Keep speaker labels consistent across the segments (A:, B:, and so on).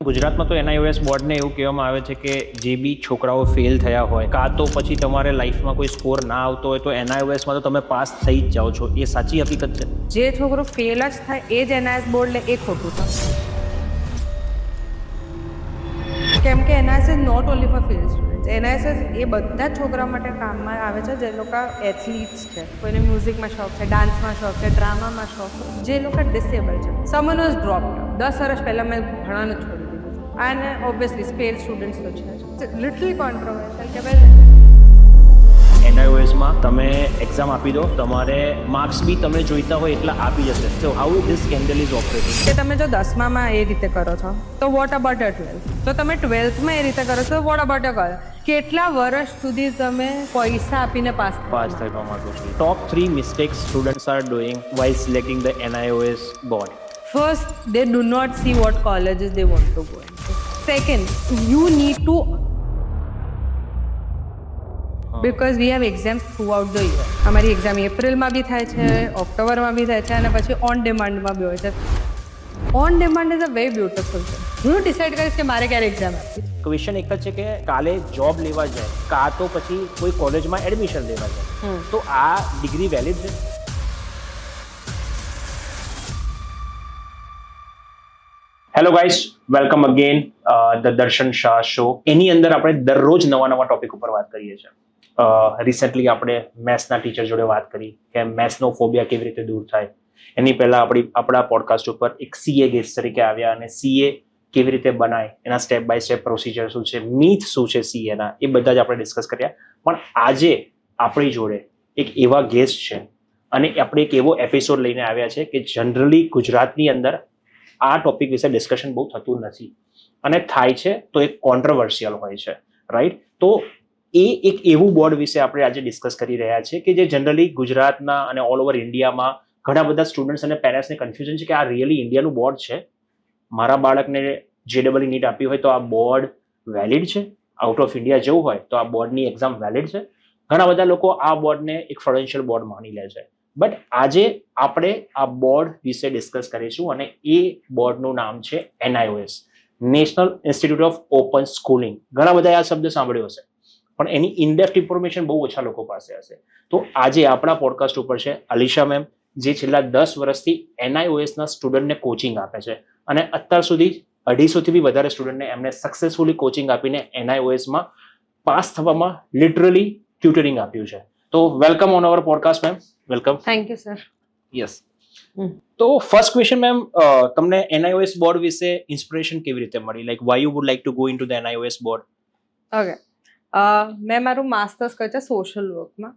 A: ગુજરાતમાં તો એનઆઈઓએસ બોર્ડને એવું કહેવામાં આવે છે કે જે બી છોકરાઓ ફેલ થયા હોય કાં તો પછી તમારે લાઈફમાં કોઈ સ્કોર ના આવતો હોય તો એનઆઈઓએસમાં તો તમે પાસ થઈ જ જાઓ છો. એ સાચી હકીકત છે?
B: જે છોકરો ફેલ જ થાય એ જ એનઆઈએસ બોર્ડ લે એ ખોટું છે. કેમ કે NIOS is not only for fail students. NIOS એ બધા જ છોકરા માટે કામમાં આવે છે જે લોકો એથ્લીટ્સ છે, કોઈને મ્યુઝિકમાં શોખ છે, ડાન્સમાં શોખ છે, ડ્રામામાં શોખ છે, જે લોકો ડિસેબલ છે. સમન વોઝ ડ્રોપ્ડ 10 વર્ષ પહેલાં મેં ભણવાનું છોડી દીધું અને ઓબ્વિયસલી ફેલ સ્ટુડન્ટ્સ તો છે લિટલી કોન્ટ્રોવર્શિયલ કે ભાઈ
A: એનઆઈઓએસમાં તમે એક્ઝામ આપી દો, તમારે માર્ક્સ બી તમે જોઈતા હોય એટલા આપી જશે. So how this scandal is operating?
B: કે તમે જો 10મામાં એ રીતે કરો છો તો વોટ અબાઉટ યોર 12th? તો તમે 12thમાં એ રીતે કરો છો તો વોટ અબાઉટ યોર કોલેજ? કેટલા વર્ષ સુધી તમે પૈસા આપીને પાસ
A: થવા માંગો છો. ટોપ 3 mistakes students are doing while selecting the NIOS board.
B: First, they do not see what colleges they want to go into. Second, you need to, because we have exams throughout the year. અમારી exam એપ્રિલમાં બી થાય છે, ઓક્ટોબરમાં બી થાય છે અને પછી on ડિમાન્ડમાં બી હોય છે. On demand is a very beautiful thing. હું ડિસાઇડ કરીશ કે મારે ક્યારે એક્ઝામ આપવી.
A: ક્વેશ્ચન એક જ છે કે કાલે જોબ લેવા જાય કાં તો પછી કોઈ કોલેજમાં એડમિશન લેવા જાય તો આ ડિગ્રી વેલિડ છે? Hello guys, welcome again the દર્શન શાહ શો. એની અંદર આપણે દરરોજ નવા નવા ટોપિક ઉપર વાત કરીએ છીએ. રિસેન્ટલી આપણે મેથ્સના ટીચર જોડે વાત કરી કે મેથ્સનો ફોબિયા કેવી રીતે દૂર થાય. એની પહેલા આપણા પોડકાસ્ટ ઉપર એક સીએ ગેસ્ટ તરીકે આવ્યા અને સીએ કેવી રીતે બનાય, એના સ્ટેપ બાય સ્ટેપ પ્રોસિજર શું છે, મીથ શું છે સીએના, એ બધા જ આપણે ડિસ્કસ કર્યા. પણ આજે આપણી જોડે એક એવા ગેસ્ટ છે અને આપણે એક એવો એપિસોડ લઈને આવ્યા છે કે જનરલી ગુજરાતની અંદર આ ટોપિક વિશે ડિસ્કશન બહુ થતું નથી અને થાય છે તો એક કોન્ટ્રોવર્શિયલ હોય છે, રાઈટ? તો એ એક એવું બોર્ડ વિશે આપણે આજે ડિસ્કસ કરી રહ્યા છીએ કે જે જનરલી ગુજરાતના અને ઓલ ઓવર ઇન્ડિયામાં ઘણા બધા સ્ટુડન્ટ્સ અને પેરેન્ટ્સને કન્ફ્યુઝન છે કે આ રિયલી ઇન્ડિયાનું બોર્ડ છે? મારા બાળકને JEE નીટ આપી હોય તો આ બોર્ડ વેલિડ છે? આઉટ ઓફ ઇન્ડિયા જવું હોય તો આ બોર્ડની એક્ઝામ વેલિડ છે? ઘણા બધા લોકો આ બોર્ડને એક ફાઇનાન્શિયલ બોર્ડ માની લે છે. બટ આજે આપણે આ બોર્ડ વિશે ડિસ્કસ કરીશું અને એ બોર્ડનું નામ છે NIOS, national institute of open schooling. ઘણા બધા આ શબ્દ સાંભળ્યો હશે પણ એની ઇનડેપ્થ ઇન્ફોર્મેશન બહુ ઓછા લોકો પાસે હશે. તો આજે આપણા પોડકાસ્ટ ઉપર છે અલીશા મેમ, જે છેલ્લા 10 વર્ષથી NIOSના સ્ટુડન્ટને કોચિંગ આપે છે અને અત્યાર સુધી 250થી બી વધારે સ્ટુડન્ટને એમને સક્સેસફુલી કોચિંગ આપીને NIOSમાં પાસ થવામાં લિટરલી ટ્યુટરિંગ આપ્યું છે. તો welcome on our podcast ma'am. Welcome.
B: Thank you sir.
A: Yes. તો ફર્સ્ટ ક્વેશ્ચન મેમ, તમને NIOS બોર્ડ વિશે ઇન્સ્પિરેશન કેવી રીતે મળી? Like why you would like to go into the NIOS board?
B: Okay, મેં મારું માસ્ટર્સ કર્યું છે સોશિયલ વર્કમાં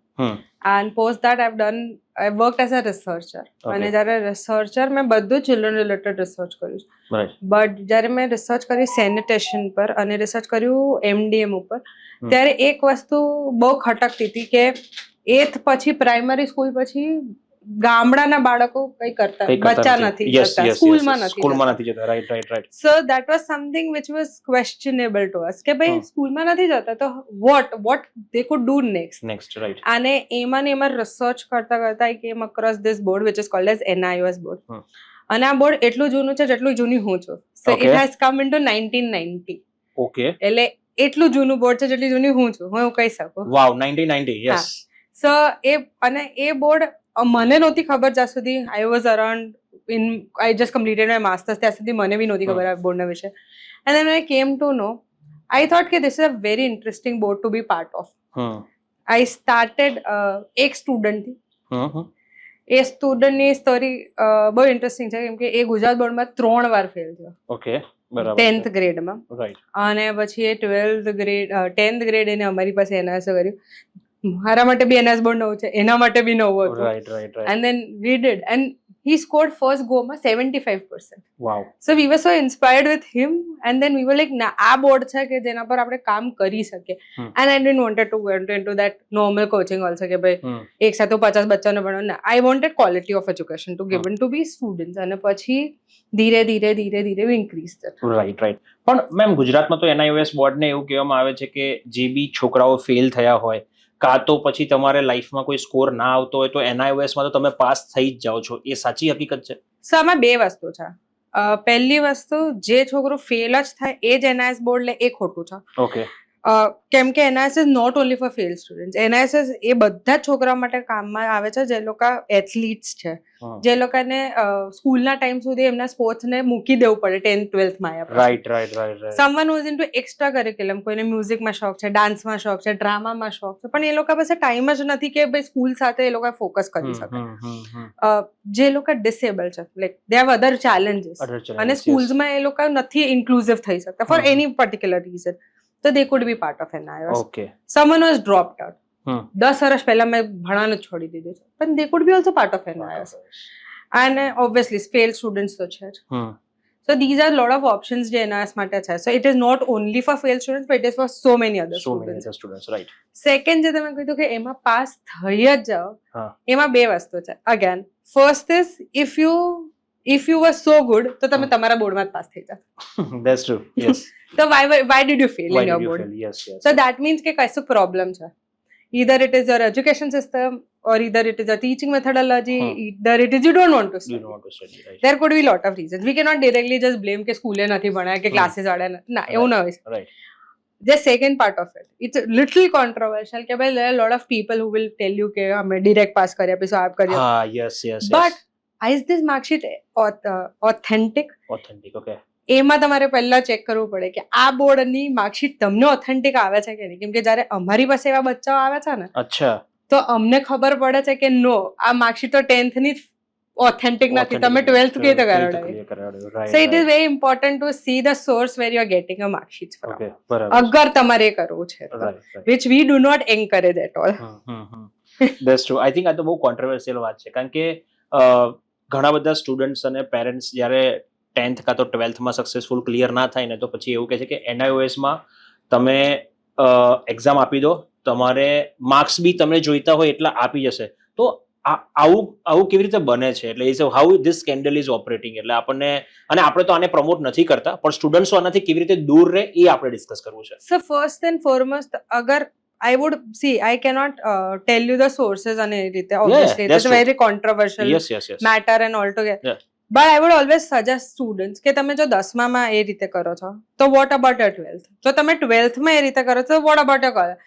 B: and post that I work as a researcher. અને જ્યારે રિસર્ચર મેં બધું ચિલ્ડ્રન રિલેટેડ રિસર્ચ કર્યું છે. બટ જ્યારે મેં રિસર્ચ કર્યું સેનિટેશન પર અને રિસર્ચ કર્યું MDM ઉપર, ત્યારે એક વસ્તુ બહુ ખટકતી હતી કે 8th પછી પ્રાઇમરી સ્કૂલ પછી ગામડાના બાળકો કઈ કરતા બચ્ચા નથી જતા, સ્કૂલમાં નથી જતા.
A: Right.
B: So that was something which was questionable to us કે ભાઈ સ્કૂલમાં નથી જતા તો what they could do next.
A: Right.
B: અને એમાં રિસર્ચ કરતા I came across this board which is called as NIOS board. અને આ બોર્ડ એટલું જૂનું છે જેટલું જૂની હું છું. So it has come into 1990.
A: Okay.
B: એટલે એટલું જૂનું બોર્ડ છે જેટલી જૂની હું છું, હું એવું કહી શકું.
A: વાવ, 1990. યસ.
B: સો એ બોર્ડ મને નહોતી ખબર જ્યાં સુધી I was around I just completed my masters, ત્યાં સુધી મને બી નહોતી ખબર આ બોર્ડના વિશે. And then I came to know, I thought કે this is a very interesting board to be part of. I started એક સ્ટુડન્ટથી. એ સ્ટુડન્ટની સ્ટોરી બહુ ઇન્ટરેસ્ટિંગ છે કેમ કે એ ગુજરાત બોર્ડમાં 3 વાર ફેલ થયો.
A: ઓકે, બરાબર.
B: 10th ગ્રેડમાં.
A: રાઈટ.
B: અને પછી એ 10th ગ્રેડ એને અમારી પાસે NIOS કર્યું. મારા માટે બી NIOS બોર્ડ નવું છે, એના માટે બી નવું હતું.
A: Right.
B: And then we did, and he scored first go માં 75%.
A: વાવ.
B: So we were so inspired with him, and then we were like, ના આ બોર્ડ છે કે જેના પર આપણે કામ કરી શકીએ. And I didn't wanted to go into that normal coaching also કે ભાઈ એક સાથે 50 બચ્ચાને ભણાવો. ના, I wanted quality of education to given to be students. અને પછી ધીરે ધીરે increase that.
A: રાઈટ. પણ મેમ, ગુજરાતમાં તો NIOS બોર્ડને એવું કહેવામાં આવે છે કે જે બી છોકરાઓ ફેલ થયા હોય કાં તો પછી તમારે લાઈફમાં કોઈ સ્કોર ના આવતો હોય તો NIOSમાં તો તમે પાસ થઈ જ જાઓ છો. એ સાચી હકીકત છે?
B: સો આમાં 2 વસ્તુ છે. પહેલી વસ્તુ, જે છોકરો ફેલ જ થાય એ જ NIS બોર્ડ લે એ ખોટું છે.
A: ઓકે.
B: કેમ કે NIS is not only for fail student. NIS એ બધા જ છોકરા માટે કામમાં આવે છે જે લોકો એથ્લીટ્સ છે, જે લોકોને સ્કૂલના ટાઈમ સુધી એમના સ્પોર્ટ્સને મૂકી દેવું પડે 10th 12th માં આવ્યા.
A: Right.
B: Someone who is into extra curriculum, કોઈને મ્યુઝિકમાં શોખ છે, ડાન્સમાં શોખ છે, ડ્રામામાં શોખ છે, પણ એ લોકો પાસે ટાઈમ જ નથી કે ભાઈ સ્કૂલ સાથે એ લોકો ફોકસ કરી શકે. જે લોકો ડિસેબલ છે, like they have other challenges, અને સ્કૂલ્સમાં એ લોકો નથી ઇન્ક્લુઝિવ થઈ શકતા ફોર એની પર્ટિક્યુલર રીઝન, તો દે food B part of NIS.
A: Okay.
B: Someone was dropped out. 10 વર્ષ પહેલા મેં ભણવાનું છોડી દીધું છે, પણ દે food B also part of NIS. અને ઓબ્વિયસલી ફેલ સ્ટુડન્ટ્સ તો છે જ. So these are lot of options જે NIS માટે છે. So it is not only for failed students, but it is for so many other students.
A: Right.
B: Second, જે તમે કીધું કે એમાં પાસ થઈ જ જાઓ, એમાં બે વસ્તુ છે. Again, first is if you were so good, તો તમે તમારા બોર્ડમાં જ પાસ થઈ જાઓ.
A: That's true. Yes.
B: So why did you fail in your board?
A: Yes.
B: So that means કે કશું problem છે. Either it is your education system, or either it is your teaching methodology, either it is you don't want to study.
A: Right.
B: There could be lot of reasons. We cannot directly just blame કે સ્કૂલે નથી ભણાય કે classes વાળા ના, એવું ના હોય.
A: Right.
B: The second part of it, it's a little controversial કે ભાઈ there are a lot of people who will tell you કે અમે direct pass કરી આપીશું, આપ કરી
A: Yes.
B: But is this mark sheet authentic?
A: Authentic, okay.
B: એમાં તમારે પહેલા ચેક કરવું પડે કે આ બોર્ડની માર્કશીટ તમને ઓથેન્ટિક આવે છે કે નહીં. કેમ કે જ્યારે અમારી પાસે એવા બચ્ચાઓ આવે છે ને,
A: અચ્છા,
B: તો અમને ખબર પડે છે કે નો, આ માર્કશીટ તો 10th ની ઓથેન્ટિક નથી, તમે 12th કેવી રીતે કરાવડાવી. So it is very important to see the source where you are getting a marksheet from, અગર તમારે કરવું છે, which we do not encourage at all.
A: That's true. I think આ તો બહુ કોન્ટ્રોવર્સિયલ વાત છે, કારણ કે ઘણા બધા સ્ટુડન્ટ્સ અને પેરેન્ટ્સ જ્યારે 10th કાં તો 12th માં સક્સેસફુલ ક્લિયર ના થાય ને, તો પછી એવું કહે છે કે NIOS માં તમે એક્ઝામ આપી દો, તમારે માર્ક્સ બી તમને જોઈતા હોય એટલા આપી જશે. તો આવું કેવી રીતે બને છે? એટલે is how this scandal is operating. એટલે આપણને, અને આપણે તો આને પ્રમોટ નથી કરતા, પણ સ્ટુડન્ટ્સ આનાથી કેવી રીતે દૂર રહે એ આપણે ડિસ્કસ કરવું છે.
B: સો ફર્સ્ટ એન્ડ ફોરમોસ્ટ, અગર I would see, I cannot tell you the sources and everything. Obviously, it's a very controversial matter and all together.
A: Yeah.
B: But I would always suggest students કે તમે જો 10મા માં એ રીતે કરો છો, તો what about your 12th? જો તમે 12th માં એ રીતે કરો છો, what about your college?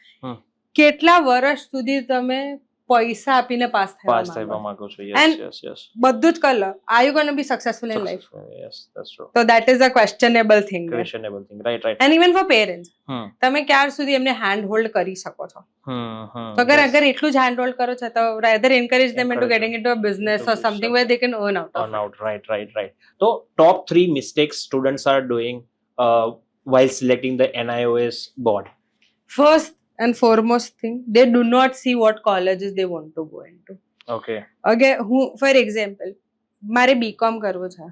B: કેટલા વર્ષ સુધી તમે પૈસા આપીને પાસ થવા માંગો છો? Yes. બધું જ કરી લો. Are you going to be successful in life?
A: Yes, that's true.
B: So that is a questionable thing.
A: Right.
B: And even for parents, તમે ક્યાર સુધી એમને હેન્ડ હોલ્ડ કરી શકો છો? તો અગર એટલું જ હેન્ડ હોલ્ડ કરો છો, તો rather encourage them into getting into a business or something where they can earn out.
A: Right. So top 3 mistakes students are doing while selecting the NIOS board.
B: First and foremost thing, they do not see what colleges they want to go into.
A: Okay.
B: For example, મારે BCom કરવું છે.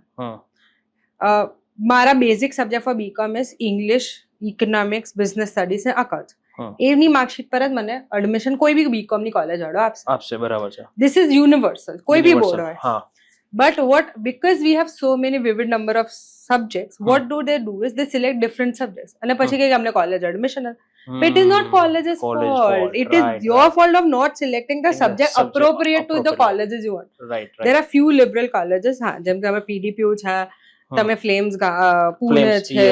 B: મારા basic subject for BCom is English, economics, business studies અને accounts. એની marksheet પર જ મને admission કોઈ બી BCom ની કોલેજ વાળો આપશે.
A: બરાબર છે.
B: This is universal, કોઈ બી બોર્ડ હોય. But because we have so many vivid number of subjects, what do? Is they select different subjects અને પછી કે અમને college admission. It is not college's fault. It is your fault of not selecting the subject appropriate to the colleges you want.
A: Right.
B: There are few liberal colleges, જેમ કે અમે PDPU છે, તમે ફ્લેમ્સ પુણે છે,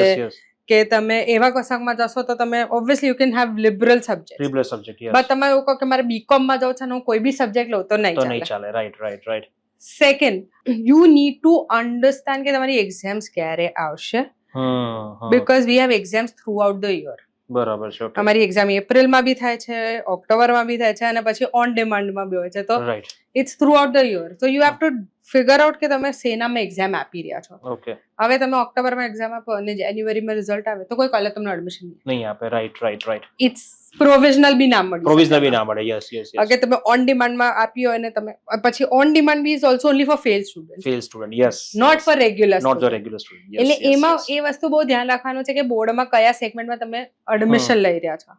B: કે તમે એવા કશાકમાં જશો તો તમે obviously you can have liberal subjects.
A: Yes.
B: But તમે એવું કહો કે મારે BCom માં જવું છે ને હું કોઈ બી સબ્જેક્ટ લઉં તો નહીં ચાલે.
A: Right.
B: Second, you need to understand કે તમારી એક્ઝામ્સ ક્યારે આવશે, because we have exams throughout the year.
A: બરાબર છે.
B: અમારી એક્ઝામ એપ્રિલમાં બી થાય છે, ઓક્ટોબરમાં બી થાય છે, અને પછી ઓન ડિમાન્ડમાં બી હોય છે. તો it's throughout the year. તો you have to figure out કે તમે શેનામાં એક્ઝામ આપી રહ્યા છો.
A: ઓકે.
B: હવે તમે ઓક્ટોબરમાં એક્ઝામ આપો અને જાન્યુઆરીમાં રિઝલ્ટ આવે તો કોઈ કોલેજ તમને એડમિશન
A: નહીં આપે. રાઈટ.
B: ઇટ્સ પ્રોવિઝનલ બી ના મળે.
A: યસ.
B: ઓકે, તમે ઓન ડિમાન્ડમાં આપ્યો અને તમે પછી ઓન ડિમાન્ડ બી is also only for fail student.
A: Yes.
B: Not for regular
A: student.
B: એટલે એમાં એ વસ્તુ બહુ ધ્યાન રાખવાનું છે કે બોર્ડમાં કયા સેગમેન્ટમાં તમે એડમિશન લઈ રહ્યા છો,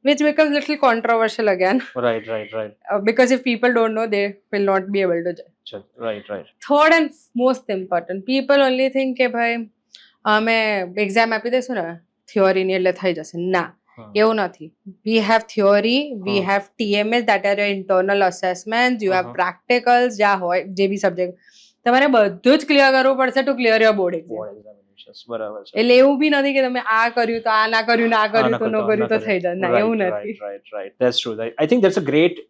B: which becomes little controversial again.
A: Right.
B: Because if people don't know, they will not be able to judge.
A: Right.
B: Third and most important, people only think કે ભાઈ અમે એક્ઝામ આપી દઈશું ને થિયોરી ની એટલે થઈ જશે. ના, એવું નથી. We have theory, we have TMS, that are your internal assessments, you have practicals, જ્યાં હોય જે બી સબ્જેક્ટ તમારે બધું જ ક્લિયર કરવું પડશે to clear your board exam.
A: Board examinations બરાબર છે.
B: એટલે એવું બી નથી કે તમે આ કર્યું તો આ ના કર્યું ને આ કર્યું તો ન કર્યું તો થઈ જાય, ના એવું નથી.
A: Right. That's true. I think that's a great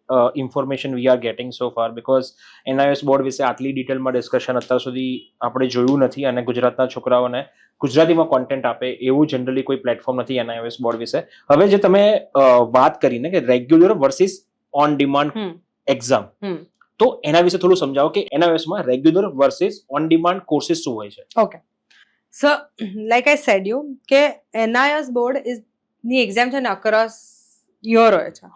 A: information we are getting so far because NIOS board વિશે આટલી ડિટેલમાં ડિસ્કશન અત્યાર સુધી આપણે જોયું નથી અને ગુજરાતના છોકરાઓને ગુજરાતીમાં કોન્ટેન્ટ આપે એવું જનરલી કોઈ પ્લેટફોર્મ નથી NIOS બોર્ડ વિશે. હવે જે તમે વાત કરીને કે regular versus on demand exam, તો એના વિશે થોડું સમજાવો કે NIOS માં regular versus on demand courses શું હોય છે?
B: Okay, so like I said you કે NIOS બોર્ડ ઇઝ ની એક્ઝામ છે ને અક્રોસ યોર હોય છે.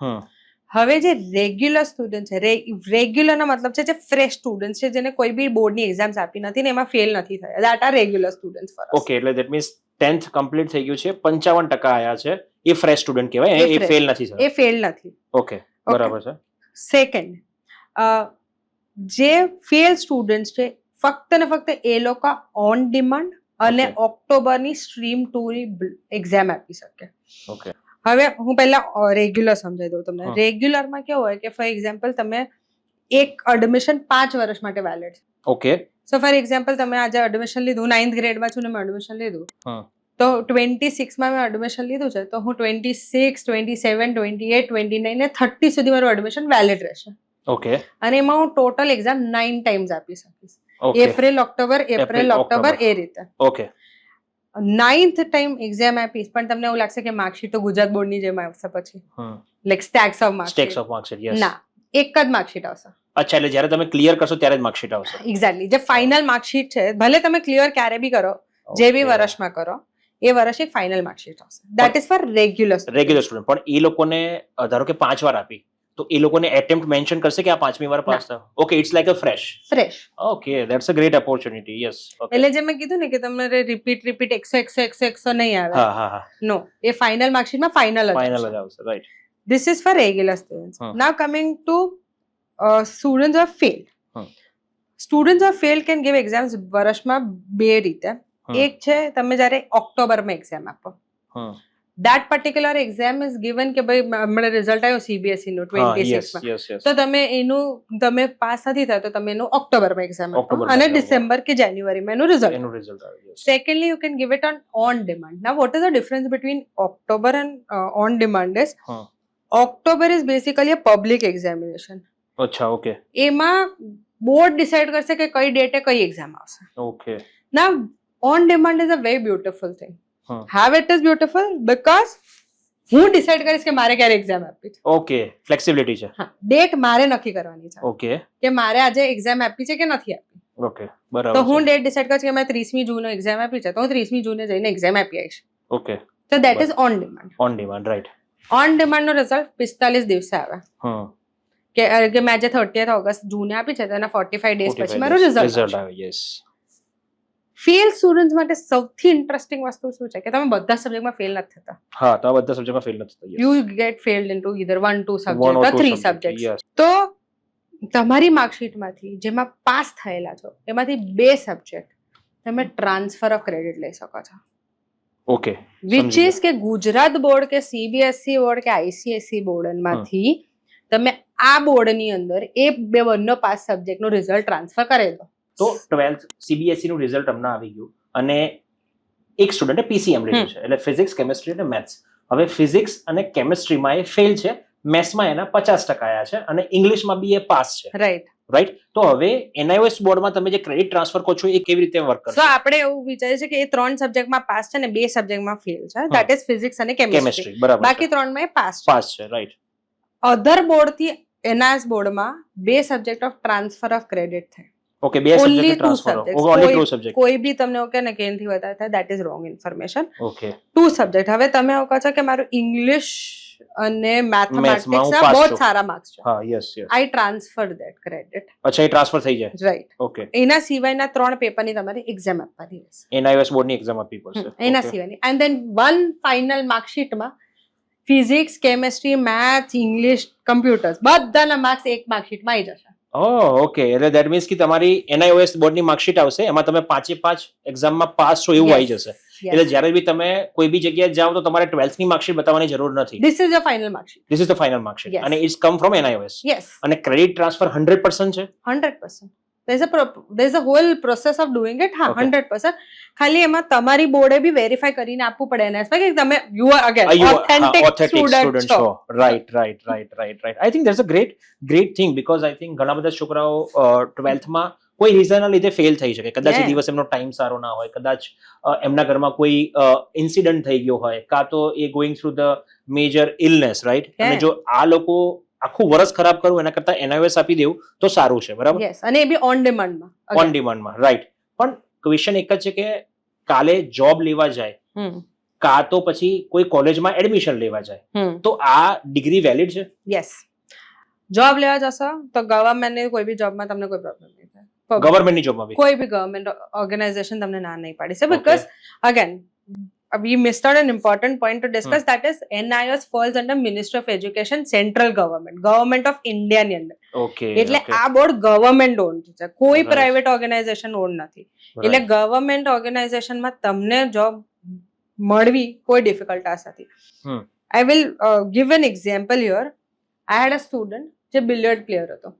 B: હવે જે રેગ્યુલર સ્ટુડન્ટ છે, રેગ્યુલરનો મતલબ છે જે ફ્રેશ સ્ટુડન્ટ છે જેને કોઈ બી બોર્ડની એક્ઝામ્સ આપી નથી ને એમાં ફેલ નથી થયા, that are regular students for us.
A: Okay, એટલે ધેટ મીન્સ 10th કમ્પ્લીટ થઈ ગયું છે, 55% આયા છે, એ ફ્રેશ સ્ટુડન્ટ કહેવાય, એ ફેલ નથી થયા.
B: એ ફેલ નથી.
A: ઓકે, બરાબર છે.
B: સેકન્ડ, જે ફેલ સ્ટુડન્ટ છે ફક્ત ને ફક્ત એ લોકો ઓન ડિમાન્ડ અને ઓક્ટોબરની સ્ટ્રીમ 2 ની એક્ઝામ આપી શકે.
A: ઓકે,
B: હવે હું પહેલા રેગ્યુલર સમજાવી દઉં તમને. રેગ્યુલરમાં કેવું હોય કે ફોર એક્ઝામ્પલ તમે એક એડમિશન 5 વર્ષ માટે વેલિડ છે.
A: ઓકે,
B: સો ફોર એક્ઝામ્પલ તમે આજે એડમિશન લીધું, 9th ગ્રેડમાં છું ને મેં એડમિશન લીધું, તો 26માં મેં એડમિશન લીધું છે, તો હું 26, 27, 28, 29 ને 30 સુધી મારું એડમિશન વેલિડ રહેશે.
A: ઓકે,
B: અને એમાં હું ટોટલ એક્ઝામ 9 ટાઈમ્સ આપી શકીશ. એપ્રિલ ઓક્ટોબર એ રીતે.
A: ઓકે,
B: 9th ટાઈમ એક્ઝામ આપીશ, પણ તમને એવું લાગશે કે માર્કશીટ તો ગુજરાત બોર્ડની જેમ આવશે પછી, like stacks of marksheet.
A: Yes,
B: ના, એક જ માર્કશીટ આવશે.
A: અચ્છા, એટલે જ્યારે તમે ક્લિયર કરશો ત્યારે જ માર્કશીટ આવશે.
B: એક્ઝેક્ટલી, જે ફાઇનલ માર્કશીટ છે, ભલે તમે ક્લિયર ક્યારે બી કરો, જે બી વર્ષમાં કરો, એ વર્ષે ફાઇનલ માર્કશીટ આવશે. That is four regular
A: student. પણ એ લોકોને ધારો કે 5 વાર આપી, તો એ લોકોને એટેમ્પ્ટ મેન્શન કરશે કે આ 5મી વાર પાસ થયો. Okay, it's like a fresh. Okay, that's a great opportunity. Yes.
B: એટલે જે મેં કીધું ને કે તમારે રિપીટ 100 નહીં આવે.
A: હા.
B: નો, એ ફાઇનલ માર્કશીટમાં ફાઇનલ
A: જ આવશે. Right.
B: This is for regular students. Now coming to students who have failed. Students who have failed can give exams વર્ષમાં 2 રીતે. એક છે તમે જ્યારે ઓક્ટોબરમાં એક્ઝામ આપો, that particular exam is given કે ભાઈ હમણાં રિઝલ્ટ આવ્યો CBSE નું 26માં, તો તમે પાસ નથી થયા તો તમે એનું ઓક્ટોબરમાં એક્ઝામ આપો અને ડિસેમ્બર કે જાન્યુઆરીમાં એનું રિઝલ્ટ આવે. Secondly, you can give it on demand. Now what is the difference between October and on demand is October is basically a public examination.
A: અચ્છા, ઓકે.
B: એમાં બોર્ડ ડિસાઇડ કરશે કે કઈ ડેટે કઈ એક્ઝામ આવશે.
A: Okay.
B: Now on demand is a very beautiful thing. How it is beautiful? Because હું decide કરીશ કે મારે ક્યારે એક્ઝામ આપવી છે.
A: ઓકે, ફ્લેક્સિબિલિટી છે.
B: હા, ડેટ મારે નક્કી કરવાની છે.
A: ઓકે,
B: કે મારે આજે એક્ઝામ આપવી છે કે નથી આપવી.
A: ઓકે, બરાબર.
B: તો હું ડેટ ડિસાઇડ કરીશ કે મેં 30મી જૂને એક્ઝામ આપી છે, તો હું 30મી જૂને જઈને એક્ઝામ આપી આવીશ.
A: ઓકે,
B: તો that is on demand.
A: On demand, right.
B: On demand નો રિઝલ્ટ 45 દિવસે આવે. કે મેં આજે 30th ઓગસ્ટ જૂને આપી છે તો એના 45 ડેઝ પછી મારું રિઝલ્ટ આવે.
A: યસ.
B: ફેલ સ્ટુડન્ટ્સ માટે સૌથી ઇન્ટરેસ્ટિંગ વસ્તુ શું છે કે તમે બધા સબ્જેક્ટમાં ફેલ નથી થતા.
A: હા, તો બધા સબ્જેક્ટમાં ફેલ નથી થતા.
B: You get failed into either 1, 2 subject or 3 subjects. તો તમારી માર્કશીટમાંથી જેમાં પાસ થયેલા છો એમાંથી 2 સબ્જેક્ટ તમે ટ્રાન્સફર ઓફ ક્રેડિટ લઈ શકો છો.
A: ઓકે,
B: વિચ ઇઝ કે ગુજરાત બોર્ડ કે CBSE બોર્ડ કે ICSE બોર્ડમાંથી તમે આ બોર્ડની અંદર એ બંને 5 સબ્જેક્ટનું રિઝલ્ટ ટ્રાન્સફર કરી દો.
A: તો 12th CBSE નું રિઝલ્ટ હમણાં આવી ગયું અને એક સ્ટુડન્ટે PCM લીધું છે, એટલે ફિઝિક્સ, કેમિસ્ટ્રી અને મેથ્સ. હવે ફિઝિક્સ અને કેમિસ્ટ્રીમાં એ ફેલ છે, મેથ્સમાં એના 50% આવ્યા છે અને ઇંગ્લિશમાં બી એ પાસ છે. રાઈટ. તો હવે NIOS બોર્ડમાં તમે જે ક્રેડિટ ટ્રાન્સફર કહો છો એ કેવી રીતે વર્ક કરશે?
B: તો આપણે એવું વિચારીએ છીએ કે એ 3 સબ્જેક્ટમાં પાસ છે ને 2 સબ્જેક્ટમાં ફેલ છે, ધેટ ઇઝ ફિઝિક્સ અને કેમિસ્ટ્રી.
A: બરાબર.
B: બાકી 3માં એ પાસ
A: છે. રાઈટ.
B: અધર બોર્ડથી NIOS બોર્ડમાં 2 subject of transfer of credit થાય.
A: Okay, 2 subject transfer. Only 2 subject.
B: કોઈ બી તમને ઓકે ને કે એનથી વધારે થાય, that is wrong information.
A: Okay,
B: 2 subject. હવે તમે એવું કહો છો કે મારું ઇંગ્લિશ અને મેથમેટિક્સમાં બહુ સારા માર્ક્સ છે.
A: હા, yes.
B: I transfer that credit.
A: અચ્છા, એ ટ્રાન્સફર થઈ જાય.
B: રાઈટ.
A: ઓકે.
B: એના સિવાયના 3 પેપરની તમારે એક્ઝામ આપવાની રહેશે.
A: NIOS બોર્ડની એક્ઝામ આપવી પડશે.
B: એના સિવાયની એન્ડ ધેન વન ફાઇનલ માર્કશીટમાં physics, chemistry, maths, English, computers બધાના માર્ક્સ એક માર્કશીટમાં આવી જશે.
A: ઓકે, એટલે ધેટ મીન્સ કે તમારી NIOS બોર્ડની માર્કશીટ આવશે, એમાં તમે 5 એક્ઝામમાં પાસ છો એવું આવી જશે. એટલે જ્યારે બી તમે કોઈ બી જગ્યાએ જાઓ તો તમારે 12th ની માર્કશીટ બતાવવાની જરૂર નથી.
B: This is the final marksheet. અને
A: it's come from NIOS.
B: Yes.
A: અને ક્રેડિટ ટ્રાન્સફર 100% છે.
B: 100%. there is a whole process of doing it. હા,
A: Okay.
B: 100%. ખાલી એમાં તમારી બોર્ડે બી વેરીફાઈ કરીને આપવું પડે NSP કે તમે you are again
A: You are
B: authentic
A: authentic
B: student
A: student
B: છો.
A: છો. Right. I think that's a great thing because I think ઘણા બધા છોકરાઓ 12th માં કોઈ રીઝનના લીધે ફેલ થઈ શકે. કદાચ એ
B: Yeah.
A: દિવસ એમનો ટાઈમ સારો ના હોય, કદાચ એમના ઘરમાં કોઈ ઇન્સિડન્ટ થઈ ગયો હોય, કાં તો એ going through the major illness, right? અને
B: Yeah.
A: જો આ લોકો આખું વર્ષ ખરાબ કરવું એના કરતા NIOS આપી દેવું તો સારું છે, બરાબર?
B: યસ, અને એ બી ઓન ડિમાન્ડમાં.
A: ઓન ડિમાન્ડમાં, રાઈટ. પણ ક્વેશ્ચન એક જ છે કે કાલે જોબ લેવા જાય કાં તો પછી કોઈ કોલેજમાં એડમિશન લેવા જાય તો આ ડિગ્રી વેલિડ છે?
B: યસ, જોબ લેવા જશો તો ગવર્મેન્ટની કોઈ બી જોબમાં તમને કોઈ પ્રોબ્લેમ નહીં થાય.
A: ગવર્મેન્ટની જોબમાં બી
B: કોઈ બી ગવર્મેન્ટ ઓર્ગેનાઇઝેશન તમને ના નહીં પાડી છે. Because again we missed out an important point to discuss, that is NIOS falls under Ministry of Education, central government of India ની અંદર.
A: ઓકે,
B: એટલે આ બોર્ડ ગવર્મેન્ટ ઓન છે, કોઈ
A: Right.
B: પ્રાઇવેટ ઓર્ગેનાઇઝેશન ઓન નથી. એટલે ગવર્મેન્ટ ઓર્ગેનાઇઝેશનમાં તમને job મળવી કોઈ ડિફિકલ્ટ ટાસ્ક નથી. I will give an example here. I had a student જે બિલિયર્ડ પ્લેયર હતો.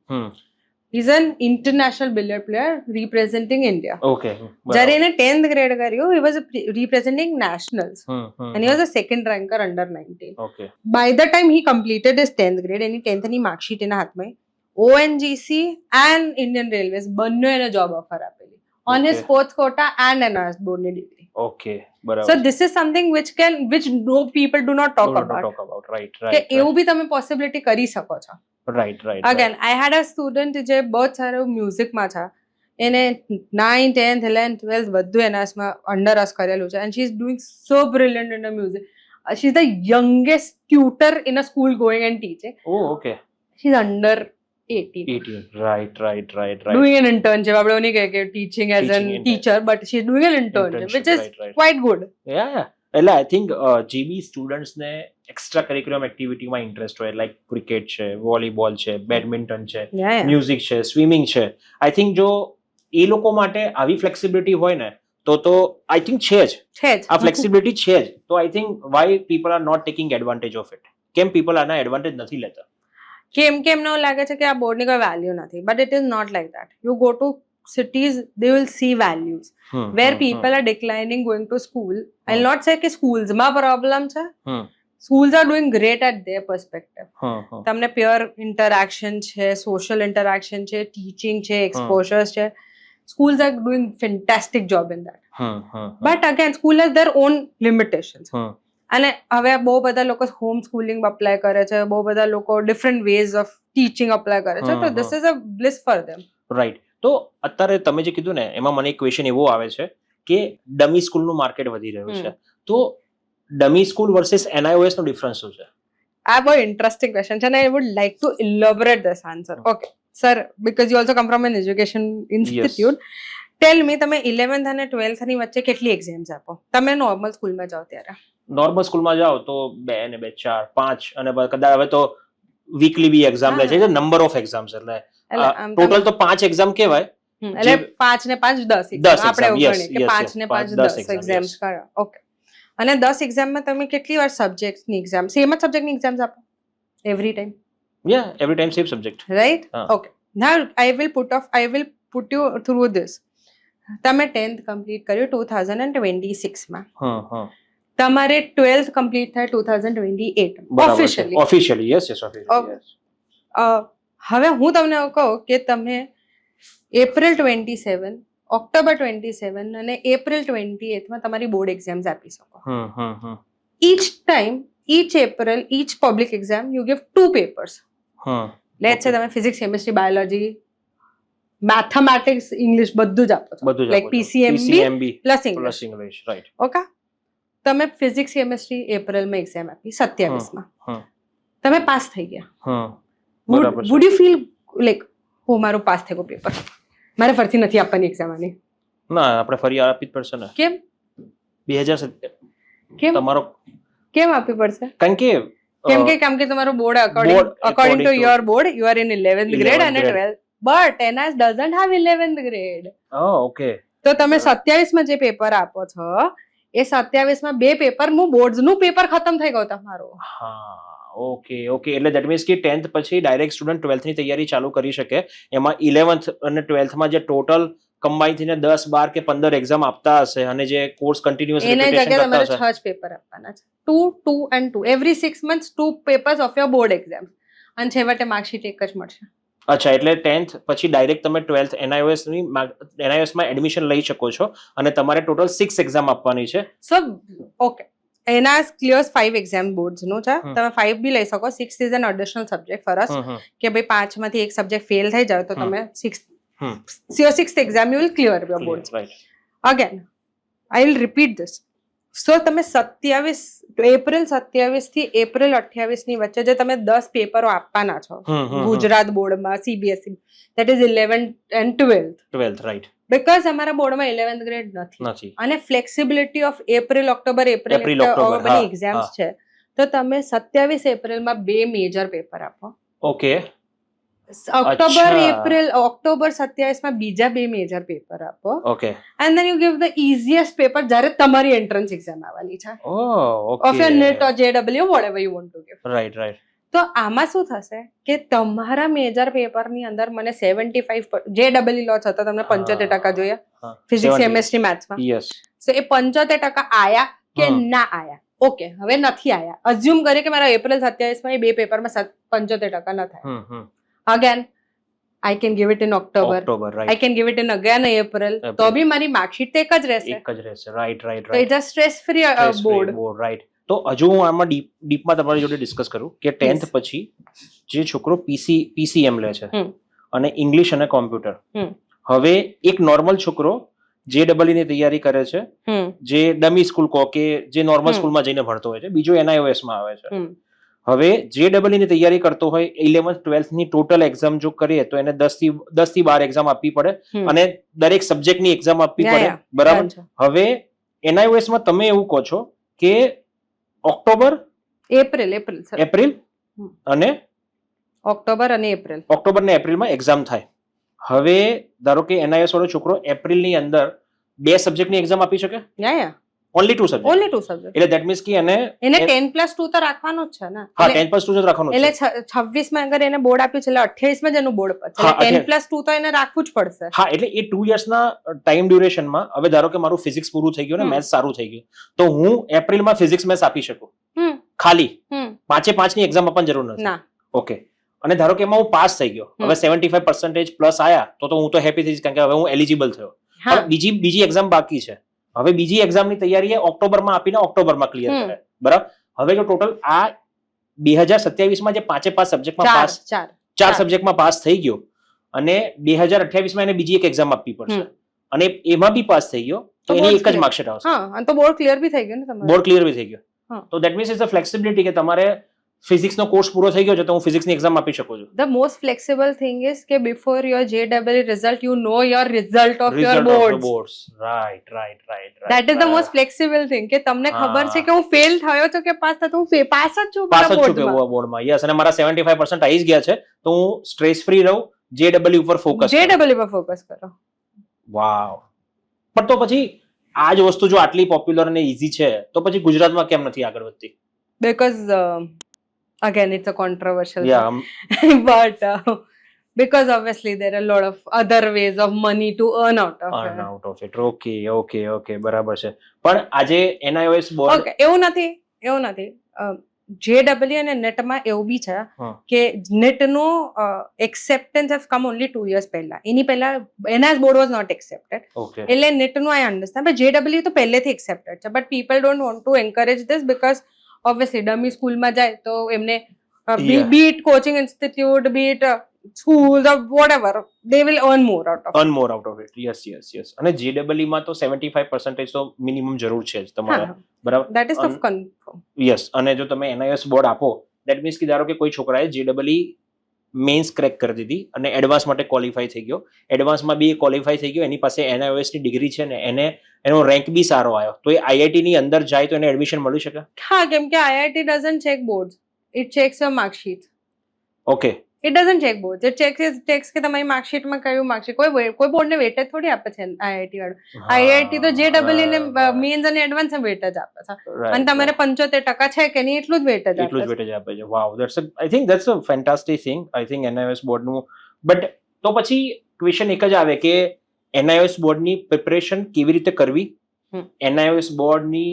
B: He's an international billiard player representing India.
A: Okay,
B: જ્યારે એને 10th grade કર્યું, he was representing nationals and he was a second ranker under 19.
A: Okay,
B: By the time he completed his 10th grade, any 10th ની marksheet એના હાથમાં, ONGC and Indian Railways બંને એને job offer આપેલી on his
A: Okay.
B: sports quota and NIOS બોર્ડની degree.
A: Okay, બરાબર.
B: So this is something which no people do not talk about.
A: Right,
B: કે એવું બી તમે પોસિબિલિટી કરી શકો છો.
A: Right.
B: Again I had a student જે બહુ સારું મ્યુઝિકમાં છે, એને 9th 10th 11th 12th બધું એનાસમાં અંડર અસ કરેલું છે, and she is doing so brilliant in the music. She is the youngest tutor in a school going and teaching.
A: Okay,
B: she is under 18.
A: 18. Right.
B: Doing an internship. આપણે એવું નહીં કહે કે teaching as an
A: Teaching
B: teacher, but she is doing an internship which is quite good.
A: Yeah એટલે I think જે બી સ્ટુડન્ટ્સને extra curriculum એક્ટિવિટીમાં ઇન્ટરેસ્ટ હોય, લાઈક ક્રિકેટ છે, વોલીબોલ છે, બેડમિન્ટન છે, મ્યુઝિક છે, સ્વિમિંગ છે, આઈ થિંક જો એ લોકો માટે આવી ફ્લેક્સિબિલિટી હોય ને તો આઈ થિંક છે જ આ ફ્લેક્સિબિલિટી છે જ. તો I think why people are not taking advantage of it. કેમ પીપલ આના એડવાન્ટેજ નથી લેતા?
B: કેમ એમને એવું લાગે છે કે આ બોર્ડની કોઈ વેલ્યુ નથી, but it is not like that. You go to cities, they will see values. Where people are declining going to school, I'll not say કે schools માં problem છે. Schools are doing great at their perspective. તમને pure interaction છે, social interaction છે, teaching છે, exposures છે. Schools are doing fantastic job in that. But again, school has their own limitations. અને હવે બહુ બધા લોકો હોમ સ્કૂલિંગ અપ્લાય કરે છે, બહુ બધા લોકો different ways of teaching apply કરે છે, તો this is a bliss for them.
A: Right. તો અત્યારે તમે જે કીધું ને એમાં મને એક ક્વેશ્ચન એવો આવે છે કે ડમી સ્કૂલનું માર્કેટ વધી રહ્યું છે, તો ડમી સ્કૂલ વર્સિસ NIOS નો ડિફરન્સ શું છે?
B: આ બહુ ઇન્ટરેસ્ટિંગ ક્વેશ્ચન છે, અને I would like to elaborate this answer. Okay sir, because you also come from an education institute, tell me, તમે 11th અને 12th ની વચ્ચે કેટલી એક્ઝામ્સ આપો? તમે નોર્મલ સ્કૂલમાં જાઓ ત્યારે?
A: નોર્મલ સ્કૂલમાં જાઓ તો 2 ને 2 4 5, અને કદાચ હવે તો વીકલી બી એક્ઝામ લે છે, નંબર ઓફ એક્ઝામ્સ, એટલે ટોટલ તો 5 એક્ઝામ કહેવાય.
B: એટલે 5 ને 5 10 આપણે એવું ગણીએ કે 5 ને 5 10 એક્ઝામ્સ કરો. ઓકે, અને 10 એક્ઝામમાં તમે કેટલી વાર સબ્જેક્ટની એક્ઝામ, સેમ જ સબ્જેક્ટની એક્ઝામ્સ આપો every time?
A: Yeah, every time same subject,
B: right? Okay, now I will put you through this. તમે 10th કમ્પ્લીટ કર્યું 2026 માં, તમારે 12th કમ્પ્લીટ થાય 2028
A: ઓફિશિયલી. યસ,
B: હવે હું તમને એવું કહું કે તમે એપ્રિલ 27, ઓક્ટોબર 27 અને એપ્રિલ 28 માં તમારી બોર્ડ એક્ઝામ્સ આપી શકો. each time, each April, each public exam, you give 2 papers. Let's say તમે physics, chemistry, biology, mathematics, English બધું જ આપો છો, like PCMB plus English,
A: right?
B: Okay, તમે ફિઝિક્સ, કેમિસ્ટ્રી એપ્રિલમાં એક્ઝામ આપી 27 માં, તમે પાસ થઈ ગયા. વુડ યુ ફીલ લાઈક હો મારું પાસ થઈ ગયું પેપર, મારે ફરીથી નથી આપવાની એક્ઝામ આની?
A: ના, આપણે ફરી આપવી જ પડશે ને.
B: કેમ
A: 2017
B: કેમ
A: તમારો
B: કેમ આપવી પડશે?
A: કારણ કે
B: કેમ કે તમારું board according to your board you are in 11th grade અને 12th, but NIOS doesn't have 11th grade.
A: Okay,
B: તો તમે 27 માં જે પેપર આપો છો એ 27 માં 2 પેપર, બોર્ડ્સ નું પેપર ખતમ થઈ ગયું તમારું.
A: હા, ઓકે એટલે દેટ મીન્સ કે 10th પછી ડાયરેક્ટ સ્ટુડન્ટ 12th ની તૈયારી ચાલુ કરી શકે. એમાં 11th અને 12th માં જે ટોટલ કમ્બાઈન થઈને 10 12 કે 15 એક્ઝામ આપતા હશે અને જે કોર્સ કન્ટિન્યુઅસ
B: એના
A: રિપીટેશન
B: જગ્યાએ
A: કરતા
B: તમારે
A: હશે.
B: 6 જ પેપર આપવાના છે. 2 and 2 every 6 months 2 papers of your board exam અને છેવટે માર્કશીટ એક જ મળશે.
A: અચ્છા, એટલે 10th પછી ડાયરેક્ટ તમે 12th NIOS માં એડમિશન લઈ શકો છો અને તમારે ટોટલ 6 એક્ઝામ આપવાની છે.
B: સો ઓકે, એના ક્લિયર્સ 5 એક્ઝામ બોર્ડ્સ નું છે. તમે 5 બી લઈ શકો. 6 is an additional subject for us કે ભાઈ 5 માંથી એક સબ્જેક્ટ ફેલ થઈ જાય તો તમે 6th exam you will clear your boards. Again I will repeat this. So તમે 27 એપ્રિલ 27 થી એપ્રિલ 28 ની વચ્ચે જે તમે 10 પેપરો આપવાના છો ગુજરાત બોર્ડમાં, CBSE, that is 11th and 12th,
A: right.
B: Because અમારા બોર્ડમાં 11th ગ્રેડ નથી અને ફ્લેક્સિબિલિટી ઓફ એપ્રિલ ઓક્ટોબર બધી એક્ઝામ્સ છે. તો તમે 27 એપ્રિલમાં 2 મેજર પેપર આપો.
A: ઓકે.
B: ઓક્ટોબર 27 માં બીજા 2 મેજર પેપર આપો.
A: Okay.
B: And then you give the easiest paper જ્યારે તમારી એન્ટ્રન્સ એક્ઝામ આવવાની છે.
A: Okay.
B: Of your NET or JW whatever you want to give.
A: Right.
B: તો આમાં શું થશે કે તમારા મેજર પેપરની અંદર મને 75 JW લો છો તો તમને 75% જોઈએ ફિઝિક્સ, કેમેસ્ટ્રી, મેથ્સમાં.
A: યસ.
B: સો એ 75% આયા કે ના આયા? ઓકે, હવે નથી આયા. અઝ્યુમ કરીએ કે મારા એપ્રિલ 27 માં એ 2 પેપરમાં 75% ન થાય. Again I can give it in October, I can give it in again April. તો બી મારી માર્કશીટ એક જ રહેશે.
A: રાઈટ.
B: તો it is stress free board.
A: Right. તો હજુ હું આમાં ડીપમાં તમારી જોડે ડિસ્કસ કરું કે 10th પછી જે છોકરો PCM લે છે અને ઇંગ્લિશ અને કોમ્પ્યુટર, હવે એક નોર્મલ છોકરો JEE ની તૈયારી કરે છે, જે ડમી સ્કૂલ કહો કે જે નોર્મલ સ્કૂલમાં જઈને ભણતો હોય છે, બીજો NIOS માં આવે છે. હવે JEE ની તૈયારી કરતો હોય 11th 12th ની ટોટલ એક્ઝામ જો કરીએ તો એને 10 થી 12 એક્ઝામ આપવી પડે અને દરેક સબ્જેક્ટની એક્ઝામ આપવી પડે. બરાબર. હવે NIOS માં તમે એવું કહો છો કે ઓક્ટોબર એપ્રિલ અને
B: ઓક્ટોબર અને
A: એપ્રિલમાં એક્ઝામ થાય. હવે ધારો કે NIOS વાળો છોકરો એપ્રિલની અંદર 2 સબ્જેક્ટની એક્ઝામ આપી શકે? Only 2 subject. એટલે ધેટ મીન્સ કે એને
B: 10+2 તો રાખવાનો જ છે ને.
A: હા, 10+2 જ રાખવાનો છે.
B: એટલે 26 માં અગર એને બોર્ડ આપ્યું છે એટલે 28 માં જ એનું બોર્ડ પડશે. 10+2 તો એને રાખવું જ પડશે.
A: હા, એટલે એ 2 યર્સના ટાઈમ ડ્યુરેશનમાં હવે ધારો કે મારું ફિઝિક્સ પૂરું થઈ ગયું ને મેથ્સ સારું થઈ ગયું તો હું એપ્રિલમાં ફિઝિક્સ મેથ્સ આપી શકું ખાલી 5 ની એક્ઝામ આપવાની જરૂર નથી. ઓકે. અને ધારો કે એમાં હું પાસ થઈ ગયો, હવે 75% પ્લસ આયા તો હું તો હેપી થઈશ કારણ કે હવે હું એલિજિબલ થયો. પણ બીજી એક્ઝામ બાકી છે. હવે બીજી એક્ઝામની તૈયારી ઓક્ટોબરમાં આપીને ઓક્ટોબરમાં ક્લિયર કરે. બરાબર. હવે જો ટોટલ આ 2027 માં જે 5 સબ્જેક્ટમાં પાસ 4 સબ્જેક્ટમાં પાસ થઈ ગયો અને 2028 માં એને બીજી એક એક્ઝામ આપવી પડશે અને એમાં બી પાસ થઈ ગયો તો એની એક જ માર્કશીટ આવશે.
B: હા, તો બોર્ડ ક્લિયર બી થઈ ગયું ને તમારું.
A: બોર્ડ ક્લિયર બી થઈ ગયો. તો that means is a flexibility કે તમારે ફિઝિક્સનો કોર્સ પૂરો થઈ ગયો છે તો હું ફિઝિક્સની એક્ઝામ આપી શકું છું.
B: The most flexible thing is કે before your JEE result you know your result of your boards.
A: Right.
B: That is the most flexible thing કે તમને ખબર છે કે હું ફેલ થયો છું કે પાસ થયો, હું પાસ જ છું
A: બોર્ડમાં. યસ, અને મારા 75% આવી જ ગયા છે તો હું સ્ટ્રેસ ફ્રી રહું, JEE ઉપર ફોકસ
B: કરો.
A: વાવ. પણ તો પછી આ જ વસ્તુ જો આટલી પોપ્યુલર અને ઈઝી છે તો પછી ગુજરાતમાં કેમ નથી આગળ વધતી?
B: Because again it's a controversial thing. But because obviously there are a lot of other ways of money to earn out of it.
A: Okay, બરાબર છે. પણ આજે NIOS બોર્ડ
B: એવું નથી. JEE અને NET માં એવું બી છે કે NET નો acceptance has come only 2 years પહેલા. એની પહેલા NIOS board was not accepted. એટલે NET નું આઈ અન્ડરસ્ટેન્ડ, પણ JEE તો પહેલેથી એક્સેપ્ટેડ છે. But people don't want to encourage this because obviously dummy સ્કૂલમાં જાય તો એમને be it coaching institute, be it schools or whatever, they will earn more out of it.
A: Yes. અને JEE માં તો 75% તો મિનિમમ જરૂર છે જ તમારે. બરાબર.
B: That is of confirm.
A: Yes. અને જો તમે NIOS બોર્ડ આપો ધેટ મીન્સ કે ધારો કે કોઈ છોકરાએ JEE મેઇન્સ ક્રેક કરી દીધી અને એડવાન્સ માટે ક્વોલિફાય થઈ ગયો, એડવાન્સમાં બી ક્વોલિફાય થઈ ગયો, એની પાસે NIOS ની ડિગ્રી છે ને એનો રેન્ક બી સારો આવ્યો તો એ IIT ની અંદર જાય તો એને એડમિશન મળી શકે?
B: હા, કેમ કે IIT doesn't check boards, it checks your mark sheet.
A: Okay.
B: It doesn't check board. It checks કે તમારી માર્કશીટમાં કયું માર્કશીટ. કોઈ બોર્ડને વેટેજ થોડી આપે છે આઈઆઈટી વાળું. આઈઆઈટી તો JEE ને મેન્સ અને એડવાન્સ વેટેજ આપે છે અને તમારે 75% છે કે નહીં એટલું જ વેટેજ આપે
A: એટલું જ વેટેજ આપે છે. Wow, I think that's a fantastic thing. I think NIOS બોર્ડનું. બટ તો પછી ક્વેશ્ચન એક જ આવે કે NIOS બોર્ડની પ્રિપરેશન કેવી રીતે કરવી, NIOS બોર્ડની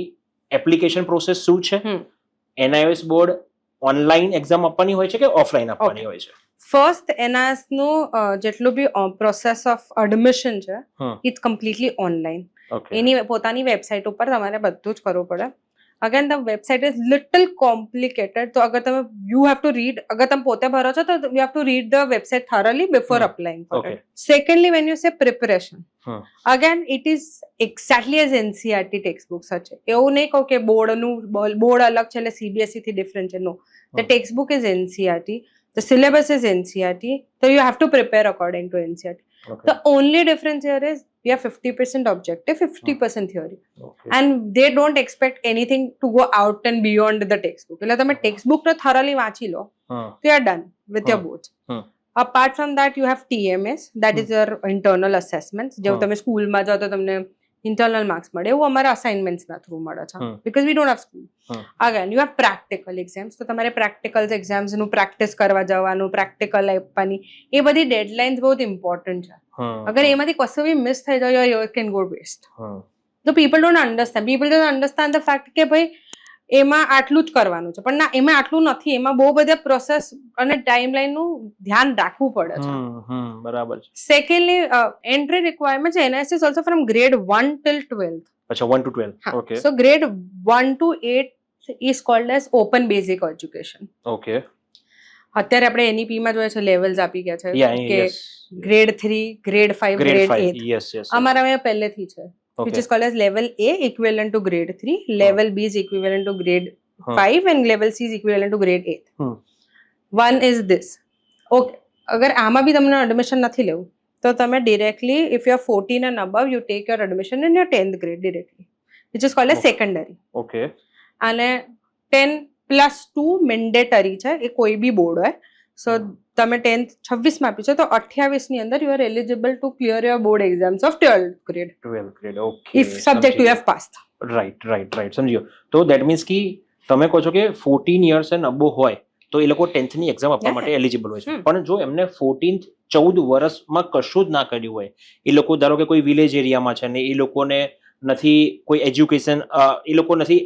A: એપ્લિકેશન પ્રોસેસ શું છે, NIOS બોર્ડ ઓનલાઈન એક્ઝામ આપવાની હોય છે કે ઓફલાઈન આપવાની હોય છે?
B: ફર્સ્ટ NIOS નું જેટલું બી પ્રોસેસ ઓફ એડમિશન છે ઇટ્સ કમ્પ્લીટલી ઓનલાઈન. એની પોતાની વેબસાઇટ ઉપર તમારે બધું જ કરવું પડે. Again the website is little complicated. તો અગર તમે યુ હેવ ટુ રીડ, અગર તમે પોતે ભરો છો તો you have two read the website thoroughly before applying for it. Secondly, when you say preparation, again it is exactly as NCERT textbooks છે. એવું નહીં કહું કે બોર્ડ અલગ છે એટલે CBSE થી ડિફરન્ટ છે. નો, the textbook is NCERT, the syllabus is NCERT, so you have to prepare according to NCERT. The only difference here is we have 50% objective, 50% theory, and they don't expect anything to go out and beyond the textbook. એટલે તમે textbook ને thoroughly વાંચી લો તો you are done with your boards. Apart from that, you have TMS, that is your internal assessments. જેવું તમે સ્કૂલમાં જાઓ તો તમને ઇન્ટરનલ માર્ક્સ મળે, એવું અમારા અસાઇનમેન્ટ્સના થ્રુ મળે છે, because we don't have school. Again you have practical exams. તો તમારે પ્રેક્ટિકલ એક્ઝામ્સનું પ્રેક્ટિસ કરવા જવાનું, પ્રેક્ટિકલ આપવાની, એ બધી ડેડલાઇન્સ બહુ ઇમ્પોર્ટન્ટ છે. અગર એમાંથી કશું બી મિસ થઈ જાય, યોર કેન ગો વેસ્ટ. તો people don't understand the fact કે ભાઈ એમાં આટલું જ કરવાનું છે, પણ ના, એમાં આટલું નથી. એમાં બહુ બધા પ્રોસેસ અને ટાઈમલાઈન નું ધ્યાન રાખવું પડે છે.
A: બરાબર છે.
B: Secondly, entry requirement NIOS is also from grade 1 till 12.
A: અચ્છા, 1 to 12. Okay.
B: So grade 1 to 8 is called as open basic education.
A: Okay.
B: અત્યારે આપણે NEP માં જોઈએ છે, લેવલ્સ આપી ગયા છે કે grade 3, grade 5, grade 8.
A: Yes yes.
B: અમારા અહીંયા પહેલેથી છે, which is called as level A equivalent to grade 3, level B is equivalent to grade 5 and level C is equivalent to grade 8. One is this. Okay, અગર આમાં બી તમને admission નથી લેવું તો તમે directly, if you are 14 and above, you take your admission in your 10th grade directly, which is called as secondary.
A: Okay.
B: અને 10+2 mandatory છે, એ કોઈ બી બોર્ડ હોય. સો તમે 10th 26 માં આપી છે તો 28 ની અંદર you are eligible to clear your board exams of 12th grade.
A: Okay.
B: If subject you have passed.
A: Right સમજ્યો. તો દેટ મીન્સ કે તમે કહો છો કે 14 યર્સ એન્ડ અબો હોય તો એ લોકો 10th ની એક્ઝામ આપવા માટે એલિજિબલ હોય છે. પણ જો એમને 14 વર્ષમાં કશું જ ના કર્યું હોય, એ લોકો ધારો કે કોઈ વિલેજ એરિયામાં છે ને એ લોકોને નથી કોઈ એજ્યુકેશન, એ લોકો નથી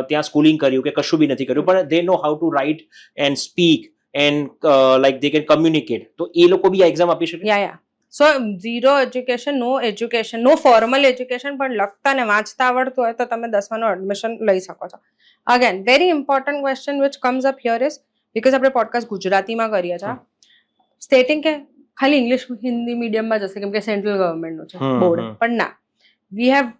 A: ત્યાં સ્કૂલિંગ કર્યું કે કશું બી નથી કર્યું, પણ they know how to write and speak and like they can communicate, તો એ લોકો બી આ એક્ઝામ આપી શકે?
B: Yeah so zero education, no formal education, પણ લખતા ને વાંચતા આવડતું હોય તો તમે 10માનું એડમિશન લઈ શકો છો. Again very important question which comes up here is, because આપણે પોડકાસ્ટ ગુજરાતીમાં કરીએ છીએ, સ્ટેટિંગ કે ખાલી ઇંગ્લિશ હિન્દી મીડિયમમાં જશે કેમ કે સેન્ટ્રલ ગવર્મેન્ટનું છે બોર્ડ, પણ ના, we have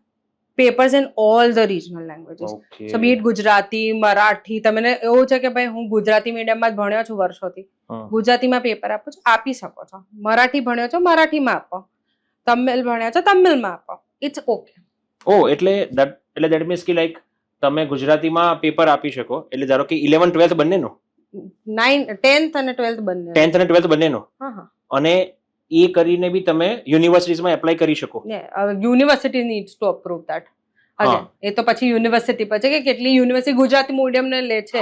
B: papers in all the regional languages. So be it Gujarati, Marathi. તમને એવું છે કે ભાઈ હું ગુજરાતી મીડિયમમાં જ ભણ્યો છું વર્ષોથી, ગુજરાતીમાં પેપર આપો છો, આપી શકો છો. મરાઠી ભણ્યો છો, મરાઠીમાં આપો. તમિલ ભણ્યા છો, તમિલમાં આપો. It's okay.
A: એટલે દેટ મીન્સ કે લાઈક તમે ગુજરાતીમાં પેપર આપી શકો, એટલે ધારો કે 11 12 બંનેનો,
B: 10th અને 12th બંને,
A: 10th અને 12th બંનેનો, અને એ કરીને બી તમે યુનિવર્સિટીઝમાં એપ્લાય કરી શકો.
B: University needs to approve that. Again એ તો પછી યુનિવર્સિટી પર છે કે કેટલી યુનિવર્સિટી ગુજરાતી મીડિયમ ને લે છે,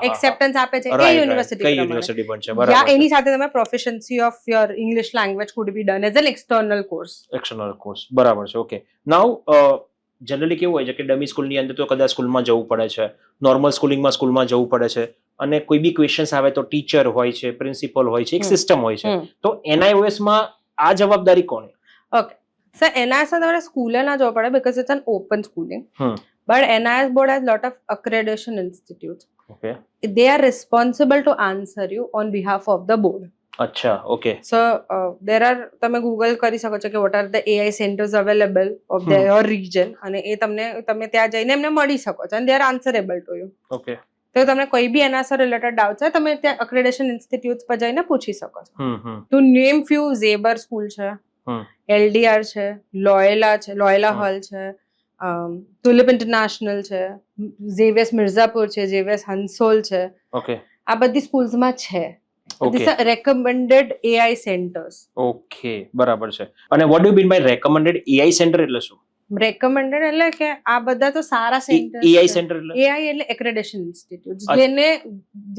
B: એક્સેપ્ટન્સ આપે છે, એ યુનિવર્સિટી પર. એની સાથે તમે proficiency of your English language food B done as an external course.
A: બરાબર છે. ઓકે. નાઉ જનરલી કેવું હોય છે કે ડમી સ્કૂલની અંદર તો કદાચ સ્કૂલમાં જવું પડે છે, નોર્મલ સ્કૂલમાં જવું પડે છે, અને કોઈ બી ક્વેશ્ચન્સ આવે તો ટીચર હોય છે, પ્રિન્સિપલ હોય છે, એક સિસ્ટમ હોય છે. તો NIOS માં આ જવાબદારી કોની?
B: ઓકે સર, NIOS તમારે સ્કૂલે ના જવું પડે because it's an open schooling, but NIOS board has lot of accreditation institutes.
A: Okay.
B: They are responsible to answer you on behalf of the board.
A: અચ્છા. ઓકે.
B: સો there are, તમે Google કરી શકો છો કે what are the AI centers available of your region, અને એ તમે ત્યાં જઈને એમને મળી શકો છો, and they are answerable to you.
A: Okay.
B: તો તમને કોઈ બી NIOS રિલેટેડ ડાઉટ છે તમે ત્યાં accreditation institutes પર જઈને પૂછી શકો છો. To name few, Zebar school છે, LDR છે, લોયલા હોલ છે, તુલિપ ઇન્ટરનેશનલ છે, ઝેવિયર્સ મિર્ઝાપુર છે, ઝેવિયર્સ હંસોલ છે.
A: ઓકે.
B: આ બધી સ્કૂલ્સમાં છે.
A: Okay
B: These are recommended AI centers.
A: Okay બરાબર છે. અને what do mean by recommended AI center એટલે શું?
B: Recommended એટલે કે આ બધા તો સારા સેન્ટર
A: એઆઈ સેન્ટર એટલે
B: AI એટલે એક્રેડિટેશન ઇન્સ્ટિટ્યૂટ
A: અચ્છા.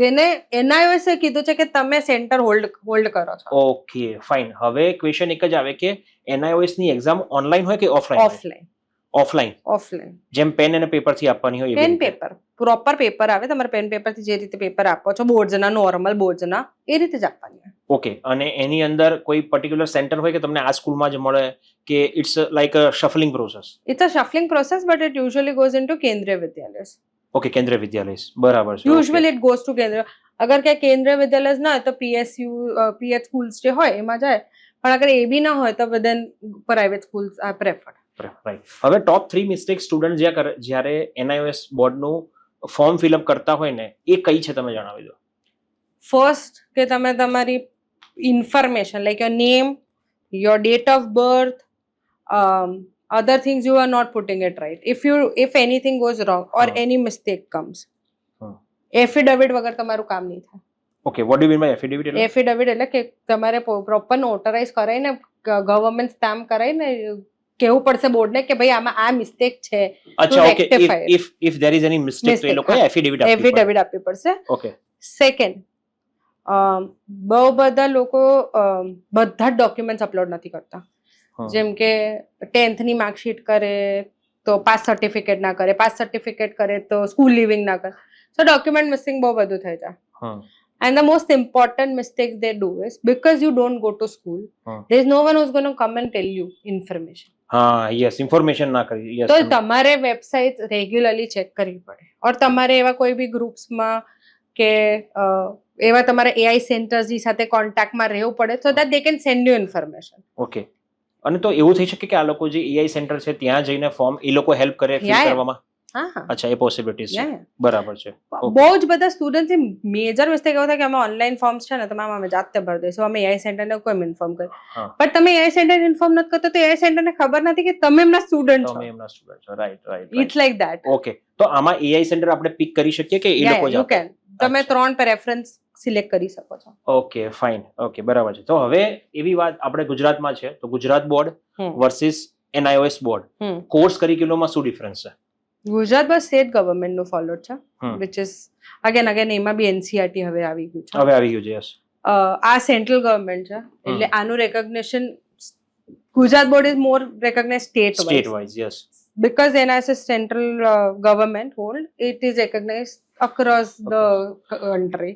B: જેને NIOS એ કીધું છે કે તમે સેન્ટર હોલ્ડ કરો છો.
A: Okay fine. હવે ક્વેશ્ચન એક જ આવે કે એનઆઈઓએસ ની એક્ઝામ ઓનલાઈન હોય કે ઓફલાઈન? ઓફલાઈન. જેમ પેન અને પેપર થી આપવાની હોય એવી
B: પેન
A: રીતે?
B: પેપર પ્રોપર પેપર આવે, તમારે પેન પેપર થી જે રીતે પેપર આપો છો બોર્ડ્સના, નોર્મલ બોર્ડ્સના એ રીતે જ આપવાની હોય.
A: ઓકે. અને એની અંદર કોઈ પર્ટિક્યુલર સેન્ટર હોય કે તમને આ સ્કૂલમાં જ મળે કે it's like a shuffling process?
B: It's a shuffling process, but it usually goes into Kendriya Vidyalayas.
A: Okay કેન્દ્રીય વિદ્યાલય બરાબર છે.
B: Usually it goes to Kendriya. અગર ક્યાંય કેન્દ્રીય વિદ્યાલય ના હોય તો PH schools જે હોય એમાં જાય, પણ અગર એ બી ના હોય તો then private schools are preferred.
A: Right. હવે ટોપ 3 મિસ્ટેક સ્ટુડન્ટ જ્યારે એનઆઈઓએસ બોર્ડનું ફોર્મ ફિલઅપ કરતા હોય ને એ કઈ છે તમે જણાવી દો.
B: ફર્સ્ટ કે તમે તમારી information like your name, your date of birth, other things you are not putting it right. If anything goes wrong or any mistake comes, affidavit વગર તમારું કામ નહીં થાય.
A: Okay what do mean by affidavit?
B: Affidavit એટલે કે તમારે proper notarize કરાઈને government stamp કરાઈને કેવું પડશે બોર્ડને કે ભાઈ આમાં આ મિસ્ટેક છે.
A: અચ્છા okay. If there is any mistake તો એ લોકોએ એફિડેવિટ
B: આપવી પડશે.
A: ઓકે.
B: સેકન્ડ, બહુ બધા લોકો બધા જ ડોક્યુમેન્ટ્સ અપલોડ નથી કરતા. જેમ કે 10th ની માર્કશીટ કરે તો પાસ સર્ટિફિકેટ ના કરે, પાસ સર્ટિફિકેટ કરે તો સ્કૂલ લિવિંગ ના કરે. સો ડોક્યુમેન્ટ મિસિંગ બહુ બધું થઈ જાય. And the most important mistake they do is because you don't go to school, there is no one who's going to come and tell you information.
A: Yes information ના કરી. Yes.
B: તો તમારે website regularly check કરવી પડે. ઓર તમારે એવા કોઈ બી ગ્રુપ્સમાં કે એવા તમારે AI સેન્ટર્સની સાથે કોન્ટેક્ટમાં રહેવું પડે so that they can send you information.
A: Okay. અને તો એવું થઈ શકે કે આ લોકો જે AI સેન્ટર છે ત્યાં જઈને ફોર્મ એ લોકો હેલ્પ કરે ફિલ કરવામાં?
B: હા.
A: અચ્છા એ પોસિબિલિટીઝ છે. બરાબર છે.
B: બહુ જ બધા સ્ટુડન્ટ્સ મેજર મિસ્ટેક એવો થાય કે અમે ઓનલાઈન ફોર્મ્સ છે ને તો અમે જાતે ભરી દઈશું, અમે AI સેન્ટરને કોઈ ઇન્ફોર્મ કરી. પણ તમે AI સેન્ટર ઇન્ફોર્મ નથી કરતો તો AI સેન્ટરને ખબર નથી કે તમે એમના સ્ટુડન્ટ છો. Right.
A: It's like that. Okay. તો આમાં AI સેન્ટર આપણે પિક કરી શકીએ કે એ લોકો જ આપે?
B: તમે 3 રેફરન્સ સિલેક્ટ કરી શકો છો.
A: Okay fine. ઓકે બરાબર છે. તો હવે એવી વાત આપણે ગુજરાતમાં છે તો Gujarat board versus NIOS board, course કરિક્યુલમમાં શું ડિફરન્સ છે?
B: ગુજરાત બસ સ્ટેટ ગવર્મેન્ટ નું ફોલોડ છે, વિચ ઇઝ અગેન એમાં બી NCERT હવે આવી ગયું છે.
A: હવે આવી ગયું છે. યસ.
B: આ સેન્ટ્રલ ગવર્મેન્ટ છે એટલે આનું recognition Gujarat board is more recognise state wise.
A: Yes.
B: because NIS is central government hold, it is recognized across the country.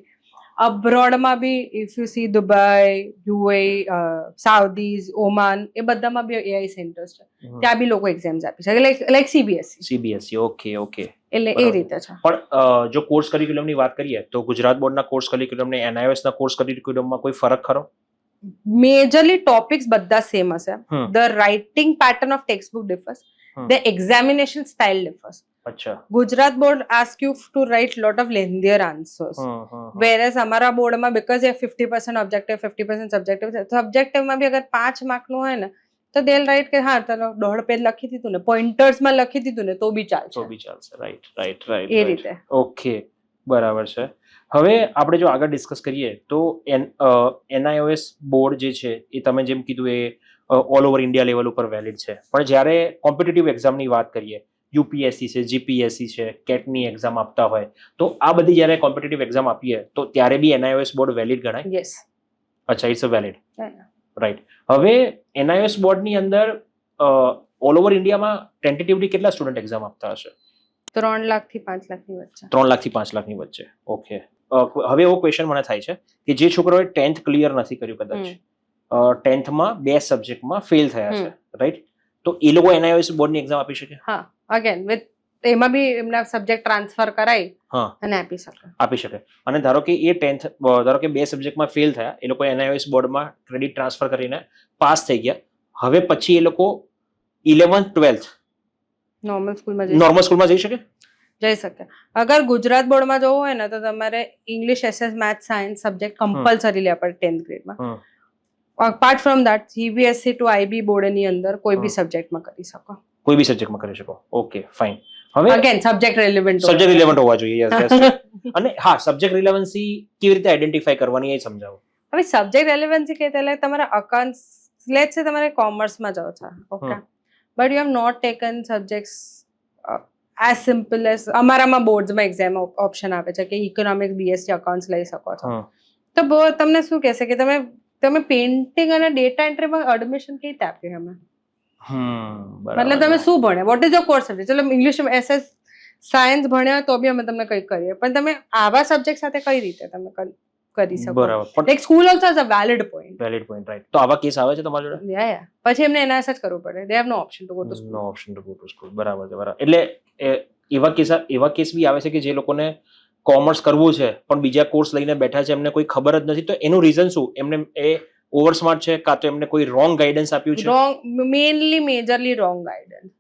B: Abroad માં બી if you see Dubai, UAE, Saudis, Oman એ બધામાં બી AI centres છે, ત્યાં બી લોકો exams આપી શકે like CBSE.
A: Okay.
B: એટલે એ રીતે છે.
A: પણ જો કોર્સ કરિક્યુલમની વાત કરીએ તો ગુજરાત બોર્ડના કોર્સ કરિક્યુલમ ને એનઆઈઓએસ ના કોર્સ કરિક્યુલમમાં કોઈ ફરક ખરો?
B: મેજરલી ટોપિક્સ બધા સેમ હશે. The writing pattern of textbook differs, the examination style differs.
A: અચ્છા.
B: Gujarat board ask you to write lot of lengthier answers, whereas અમારા બોર્ડમાં because એ 50% objective 50% subjective છે, સબ્જેક્ટિવમાં બી અગર 5 માર્કનું હોય ને તો they'll write કે હા ચલો 1.5 પેજ લખી દીધું ને, પોઇન્ટર્સમાં લખી દીધું ને તો બી ચાલશે. રાઈટ. એ રીતે.
A: ઓકે બરાબર છે. હવે આપણે જો આગળ ડિસ્કસ કરીએ તો એનઆઈઓએસ બોર્ડ જે છે એ તમે જેમ કીધું એ ઓલ ઓવર ઇન્ડિયા લેવલ ઉપર વેલિડ છે, પણ જ્યારે કોમ્પિટિટિવ એક્ઝામની વાત કરીએ, યુપીએસસી છે, જીપીએસસી છે, કેટની એક્ઝામ આપતા હોય તો આ બધી જ્યારે કોમ્પિટિટિવ એક્ઝામ આપીએ તો ત્યારે બી એનઆઈઓએસ બોર્ડ વેલિડ ગણાય?
B: યસ.
A: અચ્છા, ઇટ્સ અ વેલિડ. રાઈટ. હવે એનઆઈઓએસ બોર્ડની અંદર ઓલ ઓવર ઇન્ડિયામાં ટેન્ટેટિવલી કેટલા સ્ટુડન્ટ એક્ઝામ આપતા હશે?
B: 3 લાખથી 5 લાખની વચ્ચે.
A: 3 લાખથી 5 લાખની વચ્ચે. ઓકે. હવે એવો ક્વેશ્ચન મને થાય છે કે જે છોકરાઓએ 10th ક્લિયર નથી કર્યું, કદાચ 10th માં 2 સબ્જેક્ટમાં ફેલ થયા છે, રાઈટ, તો એ લોકો એનઆઈઓએસ બોર્ડની એક્ઝામ આપી શકે?
B: હા, અગેન વિથ એમાં બી એમના સબ્જેક્ટ ટ્રાન્સફર કરાઈ અને આપી શકે. અને ધારો કે એ 10th ધારો કે 2 સબ્જેક્ટમાં ફેલ થયા, એ લોકો એનઆઈઓએસ બોર્ડમાં ક્રેડિટ ટ્રાન્સફર કરીને પાસ થઈ ગયા, હવે પછી એ લોકો 11th 12th નોર્મલ સ્કૂલમાં જઈ શકે? જઈ શકે. અગર ગુજરાત બોર્ડમાં જવું હોય ને તો તમારે English, SS, maths, science subject compulsory લેવા પડે 10th ગ્રેડમાં. Apart from that CBSE to IB બોર્ડની અંદર કોઈ બી સબ્જેક્ટમાં કરી શકો.
A: કોઈ બી સબ્જેક્ટમાં કરી શકો. Okay fine. હવે
B: again subject relevant
A: subject relevant હોવા જોઈએ. Yes yes. અને હા, સબ્જેક્ટ રિલેવન્સી કેવી રીતે આઈડેન્ટિફાઈ કરવાની એ સમજાવો.
B: હવે સબ્જેક્ટ રેલેવન્સી કે એટલે તમારા અકાઉન્ટ્સ લેટ્સ સે તમારે કોમર્સમાં જાઓ છો, okay, but you have not taken subjects as simple as અમારામાં બોર્ડ્સમાં એક્ઝામ ઓપ્શન આપે છે કે ઇકોનોમિક્સ બીએસસી અકાઉન્ટ્સ લઈ શકો છો. તો તમને શું કહેશે કે તમે પેઇન્ટિંગ અને ડેટા એન્ટ્રીમાં એડમિશન કેવી રીતે આપ્યું અમે? મતલબ તમે શું ભણ્યા? What is your course subject? ચલો ઇંગ્લિશ એસએસ સાયન્સ ભણ્યા તો બી અમે તમને કંઈ કરીએ, પણ તમે આવા સબ્જેક્ટ સાથે કઈ રીતે તમે કરી શકો?
A: બરાબર.
B: Like school also is a valid point.
A: Valid point, right. તો આવા કેસ આવે છે તમારી જોડે?
B: યા પછી એમને એના જ કરવું પડે. They have no option to go to school.
A: No option to go to school. બરાબર છે, બરાબર. એટલે એવા કેસ બી આવે છે કે જે લોકોને કોમર્સ કરવું છે પણ બીજા કોર્સ લઈને બેઠા છે, એમને કોઈ ખબર જ નથી. તો એનું રીઝન શું? એમને એ ઓવર સ્માર્ટ છે કાં તો એમને કોઈ રોંગ ગાઈડન્સ આપ્યું છે?
B: Wrong, majorly wrong guidance.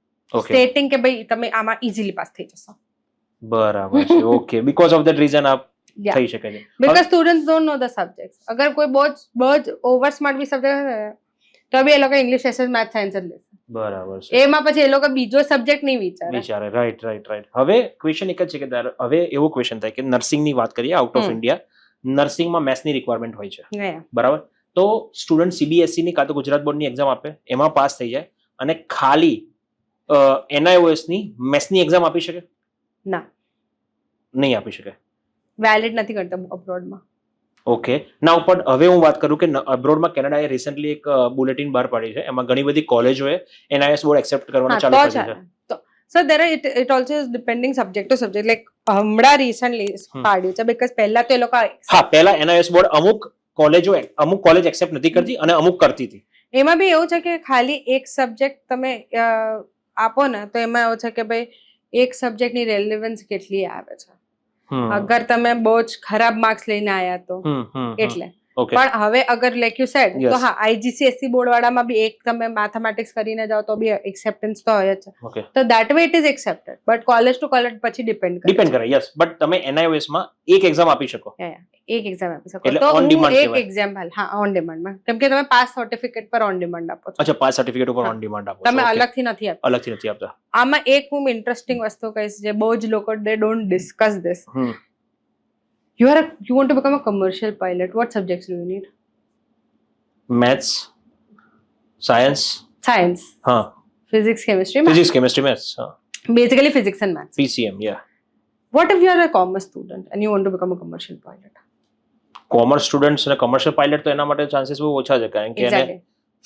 B: Stating કે ભાઈ તમે આમાં ઇઝીલી પાસ થઈ જશો.
A: બરાબર છે, okay. Because of that reason આપ થઈ શકે છે.
B: Because students don't know the subjects. અગર કોઈ બહુ જ ઓવર સ્માર્ટ બી સબ્જેક્ટ હશે તો બી એ લોકો ઇંગ્લિશ એસએસ મેથ્સ સાયન્સ જ લેશે.
A: બરાબર છે.
B: એમાં પછી એ લોકો બીજો સબ્જેક્ટ નહીં વિચારે.
A: રાઈટ. હવે ક્વેશ્ચન એક જ છે કે હવે એવો ક્વેશ્ચન થાય કે નર્સિંગની વાત કરીએ આઉટ ઓફ ઇન્ડિયા, નર્સિંગમાં મેથ્સની રિક્વાયરમેન્ટ હોય છે, બરાબર? તો સ્ટુડન્ટ સીબીએસઈ ની કાં તો ગુજરાત બોર્ડની એક્ઝામ આપે, એમાં પાસ થઈ જાય અને ખાલી NIOS ની મેથ્સની એક્ઝામ આપી શકે?
B: ના,
A: નહીં આપી શકે.
B: વેલિડ નથી કરતા અબ્રોડમાં.
A: ઓકે. ના, પણ હવે હું વાત કરું કે અબ્રોડમાં કેનેડાએ રિસેન્ટલી એક બુલેટિન બહાર પાડી છે, એમાં ઘણી બધી કોલેજોએ NIOS બોર્ડ એક્સેપ્ટ કરવાનું ચાલુ કર્યું છે.
B: So there it also is depending subject to subject. Like હમણાં recently પાડ્યું છે because પહેલા તો એ લોકો
A: પહેલા NIOS બોર્ડ અમુક કોલેજ એક્સેપ્ટ નથી કરતી અને અમુક કરતી હતી.
B: એમાં બી એવું છે કે ખાલી એક સબ્જેક્ટ તમે આપો ને તો એમાં એવું છે કે ભાઈ એક સબ્જેક્ટની રેલેવન્સ કેટલી આવે છે. અગર તમે બહુ જ ખરાબ માર્ક્સ લઈને આવ્યા તો એટલે. પણ હવે અગર લાઈક યુ સેડ તો હા, IGCSE બોર્ડ વાળામાં બી એક તમે મેથેમેટિક્સ કરીને જાઓ તો બી એક્સેપ્ટન્સ તો હોય જ છે. તો that way it is accepted, but college to college પછી ડિપેન્ડ કરે.
A: યસ, બટ તમે NIOS માં એક એક્ઝામ આપી શકો.
B: એક એક્ઝામ આપી શકો તો હું એક એક્ઝામ્પલ, હા, ઓન ડિમાન્ડમાં, કેમ કે તમે પાસ સર્ટિફિકેટ પર ઓન ડિમાન્ડ આપો છો.
A: અચ્છા, પાસ સર્ટિફિકેટ ઉપર ઓન ડિમાન્ડ આપો છો.
B: તમે અલગથી નથી
A: આપતા.
B: આમાં એક હું ઇન્ટરેસ્ટિંગ વસ્તુ કહીશ જે બહુ જ લોકો દે don't discuss this. You want to become a commercial pilot. What subjects do you need?
A: Maths, science.
B: Physics, chemistry,
A: maths.
B: Basically physics and maths.
A: PCM, yeah.
B: What if you are a commerce student and you want to become a commercial pilot?
A: Commerce students અને commercial pilot તો એના માટે chances બહુ ઓછા છે, કારણ કે એને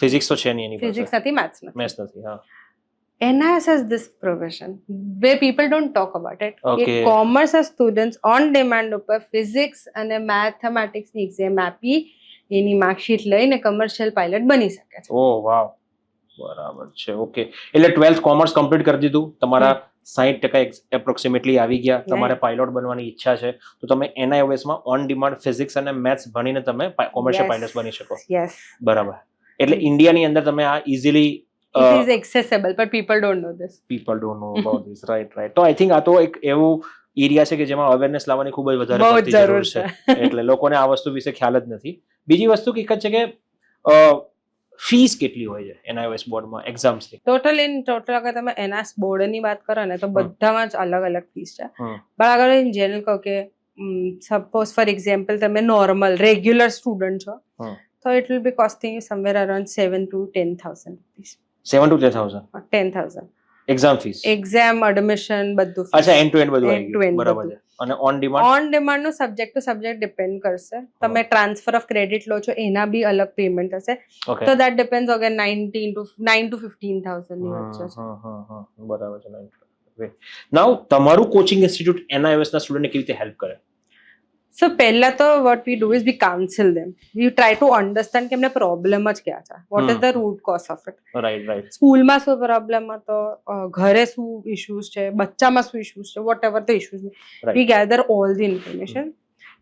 A: ફિઝિક્સ તો છે નહીં એની પાસે.
B: ફિઝિક્સ નથી,
A: મેથ્સ નથી. હા.
B: NIS has this provision where people don't talk about it. Commerce students on demand ઉપર ફિઝિક્સ અને મેથેમેટિક્સ ની એક્ઝામ આપી એની માર્કશીટ લઈને કમર્શિયલ પાયલટ બની શકે છે.
A: ઓહ વાવ, બરાબર છે, ઓકે. એટલે 12th કોમર્સ કમ્પ્લીટ કરી દીધું, તમારા 60% એપ્રોક્સિમેટલી આવી ગયા, તમારે પાયલોટ બનવાની ઈચ્છા છે, તો તમે NIOS માં ઓન ડિમાન્ડ ફિઝિક્સ અને મેથ્સ ભણીને તમે કોમર્શિયલ પાયલટ બની શકો. બરાબર. એટલે ઇન્ડિયાની અંદર તમે આ easily
B: it is accessible, but people don't know this.
A: About this. Right. તો આઈ થિંક આ તો એક એવું એરિયા છે કે જેમાં અવેરનેસ લાવવાની ખૂબ જ વધારે જરૂર છે. એટલે લોકોને આ વસ્તુ વિશે ખ્યાલ જ નથી. બીજી વસ્તુ એક જ છે કે ફીસ કેટલી હોય છે NIOS બોર્ડમાં એક્ઝામ્સની?
B: ટોટલ અગર તમે NIOS બોર્ડની વાત કરો ને તો બધામાં જ અલગ અલગ ફીસ છે. પણ અગર ઇન જનરલ કહો કે સપોઝ ફોર એક્ઝામ્પલ તમે નોર્મલ રેગ્યુલર સ્ટુડન્ટ છો તો it will be costing you somewhere around 7,000 to 10,000 rupees.
A: 7,000 to 10,000?
B: 10,000
A: exam fees,
B: exam, admission, બધું.
A: અચ્છા, એન્ડ ટુ એન્ડ બધું આવી ગયું. બરાબર છે. અને ઓન
B: ડિમાન્ડ નું સબ્જેક્ટ ટુ સબ્જેક્ટ ડિપેન્ડ કરશે. તમે ટ્રાન્સફર ઓફ ક્રેડિટ લો છો એના બી અલગ પેમેન્ટ હશે, તો ધેટ ડિપેન્ડ્સ અગેન 9 to 15,000 ની વચ્ચે છે.
A: બરાબર છે. નાઉ તમારું કોચિંગ ઇન્સ્ટિટ્યૂટ NIOS ના સ્ટુડન્ટને કેવી રીતે હેલ્પ કરે?
B: So પહેલા તો what we do is we counsel them. We try to understand કે એમને પ્રોબ્લેમ જ ક્યાં છે. What is the root cause of it?
A: Right.
B: સ્કૂલમાં શું પ્રોબ્લેમ હતો, ઘરે શું ઇશ્યુઝ છે, બચ્ચામાં શું ઇશ્યુઝ છે, whatever the issues. We gather all the information.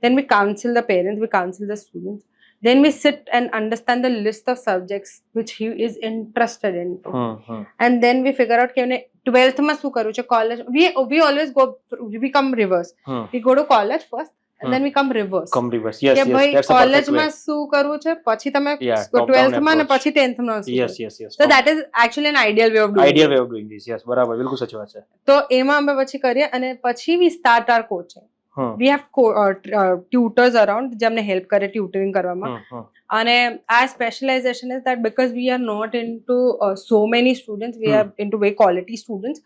B: Then we counsel the parents, we counsel the students. Then we sit and understand the list of subjects which he is interested in. And then we figure out કે એને 12th માં શું કરવું છે, college. We always we come reverse. We go to college first. and then we come reverse.
A: Come reverse yes
B: કે
A: yes
B: ભાઈ
A: that's a perfect way
B: કોલેજમાં શું કરવું છે, પછી તમે
A: Yeah, top-down
B: 12th માં અને
A: approach.
B: પછી 10th માં શું
A: યસ
B: કરવું.
A: Yes yes
B: So that is actually an ideal way of doing
A: ideal
B: it.
A: Way of doing this yes બરાબર બિલકુલ સાચી વાત છે
B: તો એમાં અમે પછી કરીએ અને પછી we start our coaching. We have tutors around જે અમને હેલ્પ કરે ટ્યુટરિંગ કરવામાં. અને our specialization is that because we are not into so many students, we are into very quality students.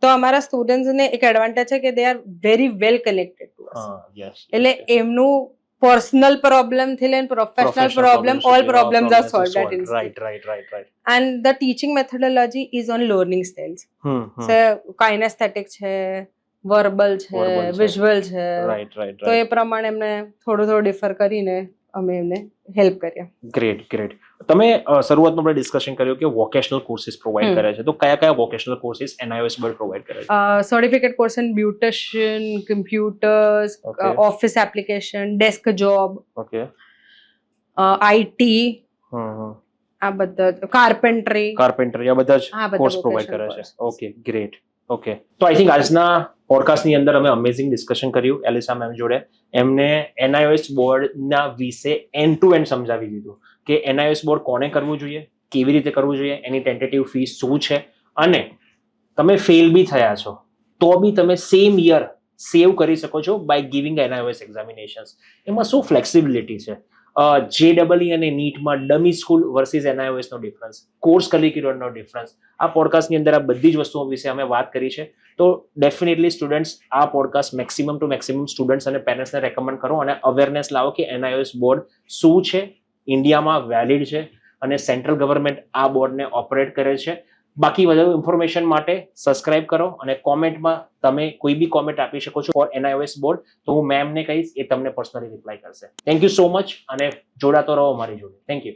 B: તો અમારા સ્ટુડન્ટ્સ ને એક એડવાન્ટેજ છે કે they are very well connected to us.
A: Yes
B: એટલે એમનું પર્સનલ પ્રોબ્લેમ થી લઈને professional problem all problems are solved at instant.
A: Right
B: And the teaching methodology is on learning styles. So kinesthetic છે, verbal છે,
A: Verbal છે.
B: visual છે.
A: Right
B: તો એ પ્રમાણે એમને થોડું ડિફર કરીને અમે એમને હેલ્પ કરીએ.
A: ગ્રેટ તમે શરૂઆતમાં આપણે ડિસ્કશન કર્યું કે વોકેશનલ કોર્સિસ પ્રોવાઈડ કરે છે તો કયા vocational courses NIOS board provide કરે છે
B: certificate course in beautician, computers,
A: Okay.
B: Office application, desk job,
A: okay
B: IT, આ બધા કાર્પેન્ટરી.
A: કાર્પેન્ટરી આ બધા જ
B: આ બધા
A: કોર્સ પ્રોવાઈડ
B: vocational
A: કરે છે
B: courses.
A: ઓકે ગ્રેટ ઓકે તો આઈ થિંક આજના પોડકાસ્ટની અંદર અમે અમેઝિંગ ડિસ્કશન કર્યું એલિસા મેમ જોડે એમને NIOS બોર્ડના વિશે એન્ડ ટુ એન્ડ સમજાવી દીધું કે NIOS બોર્ડ કોને કરવું જોઈએ, કેવી રીતે કરવું જોઈએ, એની ટેન્ટેટિવ ફી શું છે અને તમે ફેલ બી થયા છો તો બી તમે સેમ યર સેવ કરી શકો છો બાય ગિવિંગ NIOS એક્ઝામિનેશન્સ. એમાં શું ફ્લેક્સિબિલિટી છે, JEE અને નીટમાં ડમી સ્કૂલ વર્સિસ NIOS નો ડિફરન્સ, કોર્સ કરિક્યુલરનો ડિફરન્સ, આ પોડકાસ્ટની અંદર આ બધી જ વસ્તુઓ વિશે અમે વાત કરી છે. તો ડેફિનેટલી સ્ટુડન્ટ્સ આ podcast maximum to maximum students અને પેરેન્ટ્સને રેકમેન્ડ કરો અને અવેરનેસ લાવો કે NIOS બોર્ડ શું છે, ઇન્ડિયામાં વેલિડ છે અને સેન્ટ્રલ ગવર્મેન્ટ આ બોર્ડને ઓપરેટ કરે છે. બાકી વધુ ઇન્ફોર્મેશન માટે સબસ્ક્રાઇબ કરો અને કોમેન્ટમાં તમે કોઈ બી કોમેન્ટ આપી શકો છો ફોર NIOS બોર્ડ. તો હું મેમને કહીશ, એ તમને પર્સનલી રિપ્લાય કરશે. થેન્ક યુ સો મચ અને જોડાતો રહો અમારી જોડે. Thank you.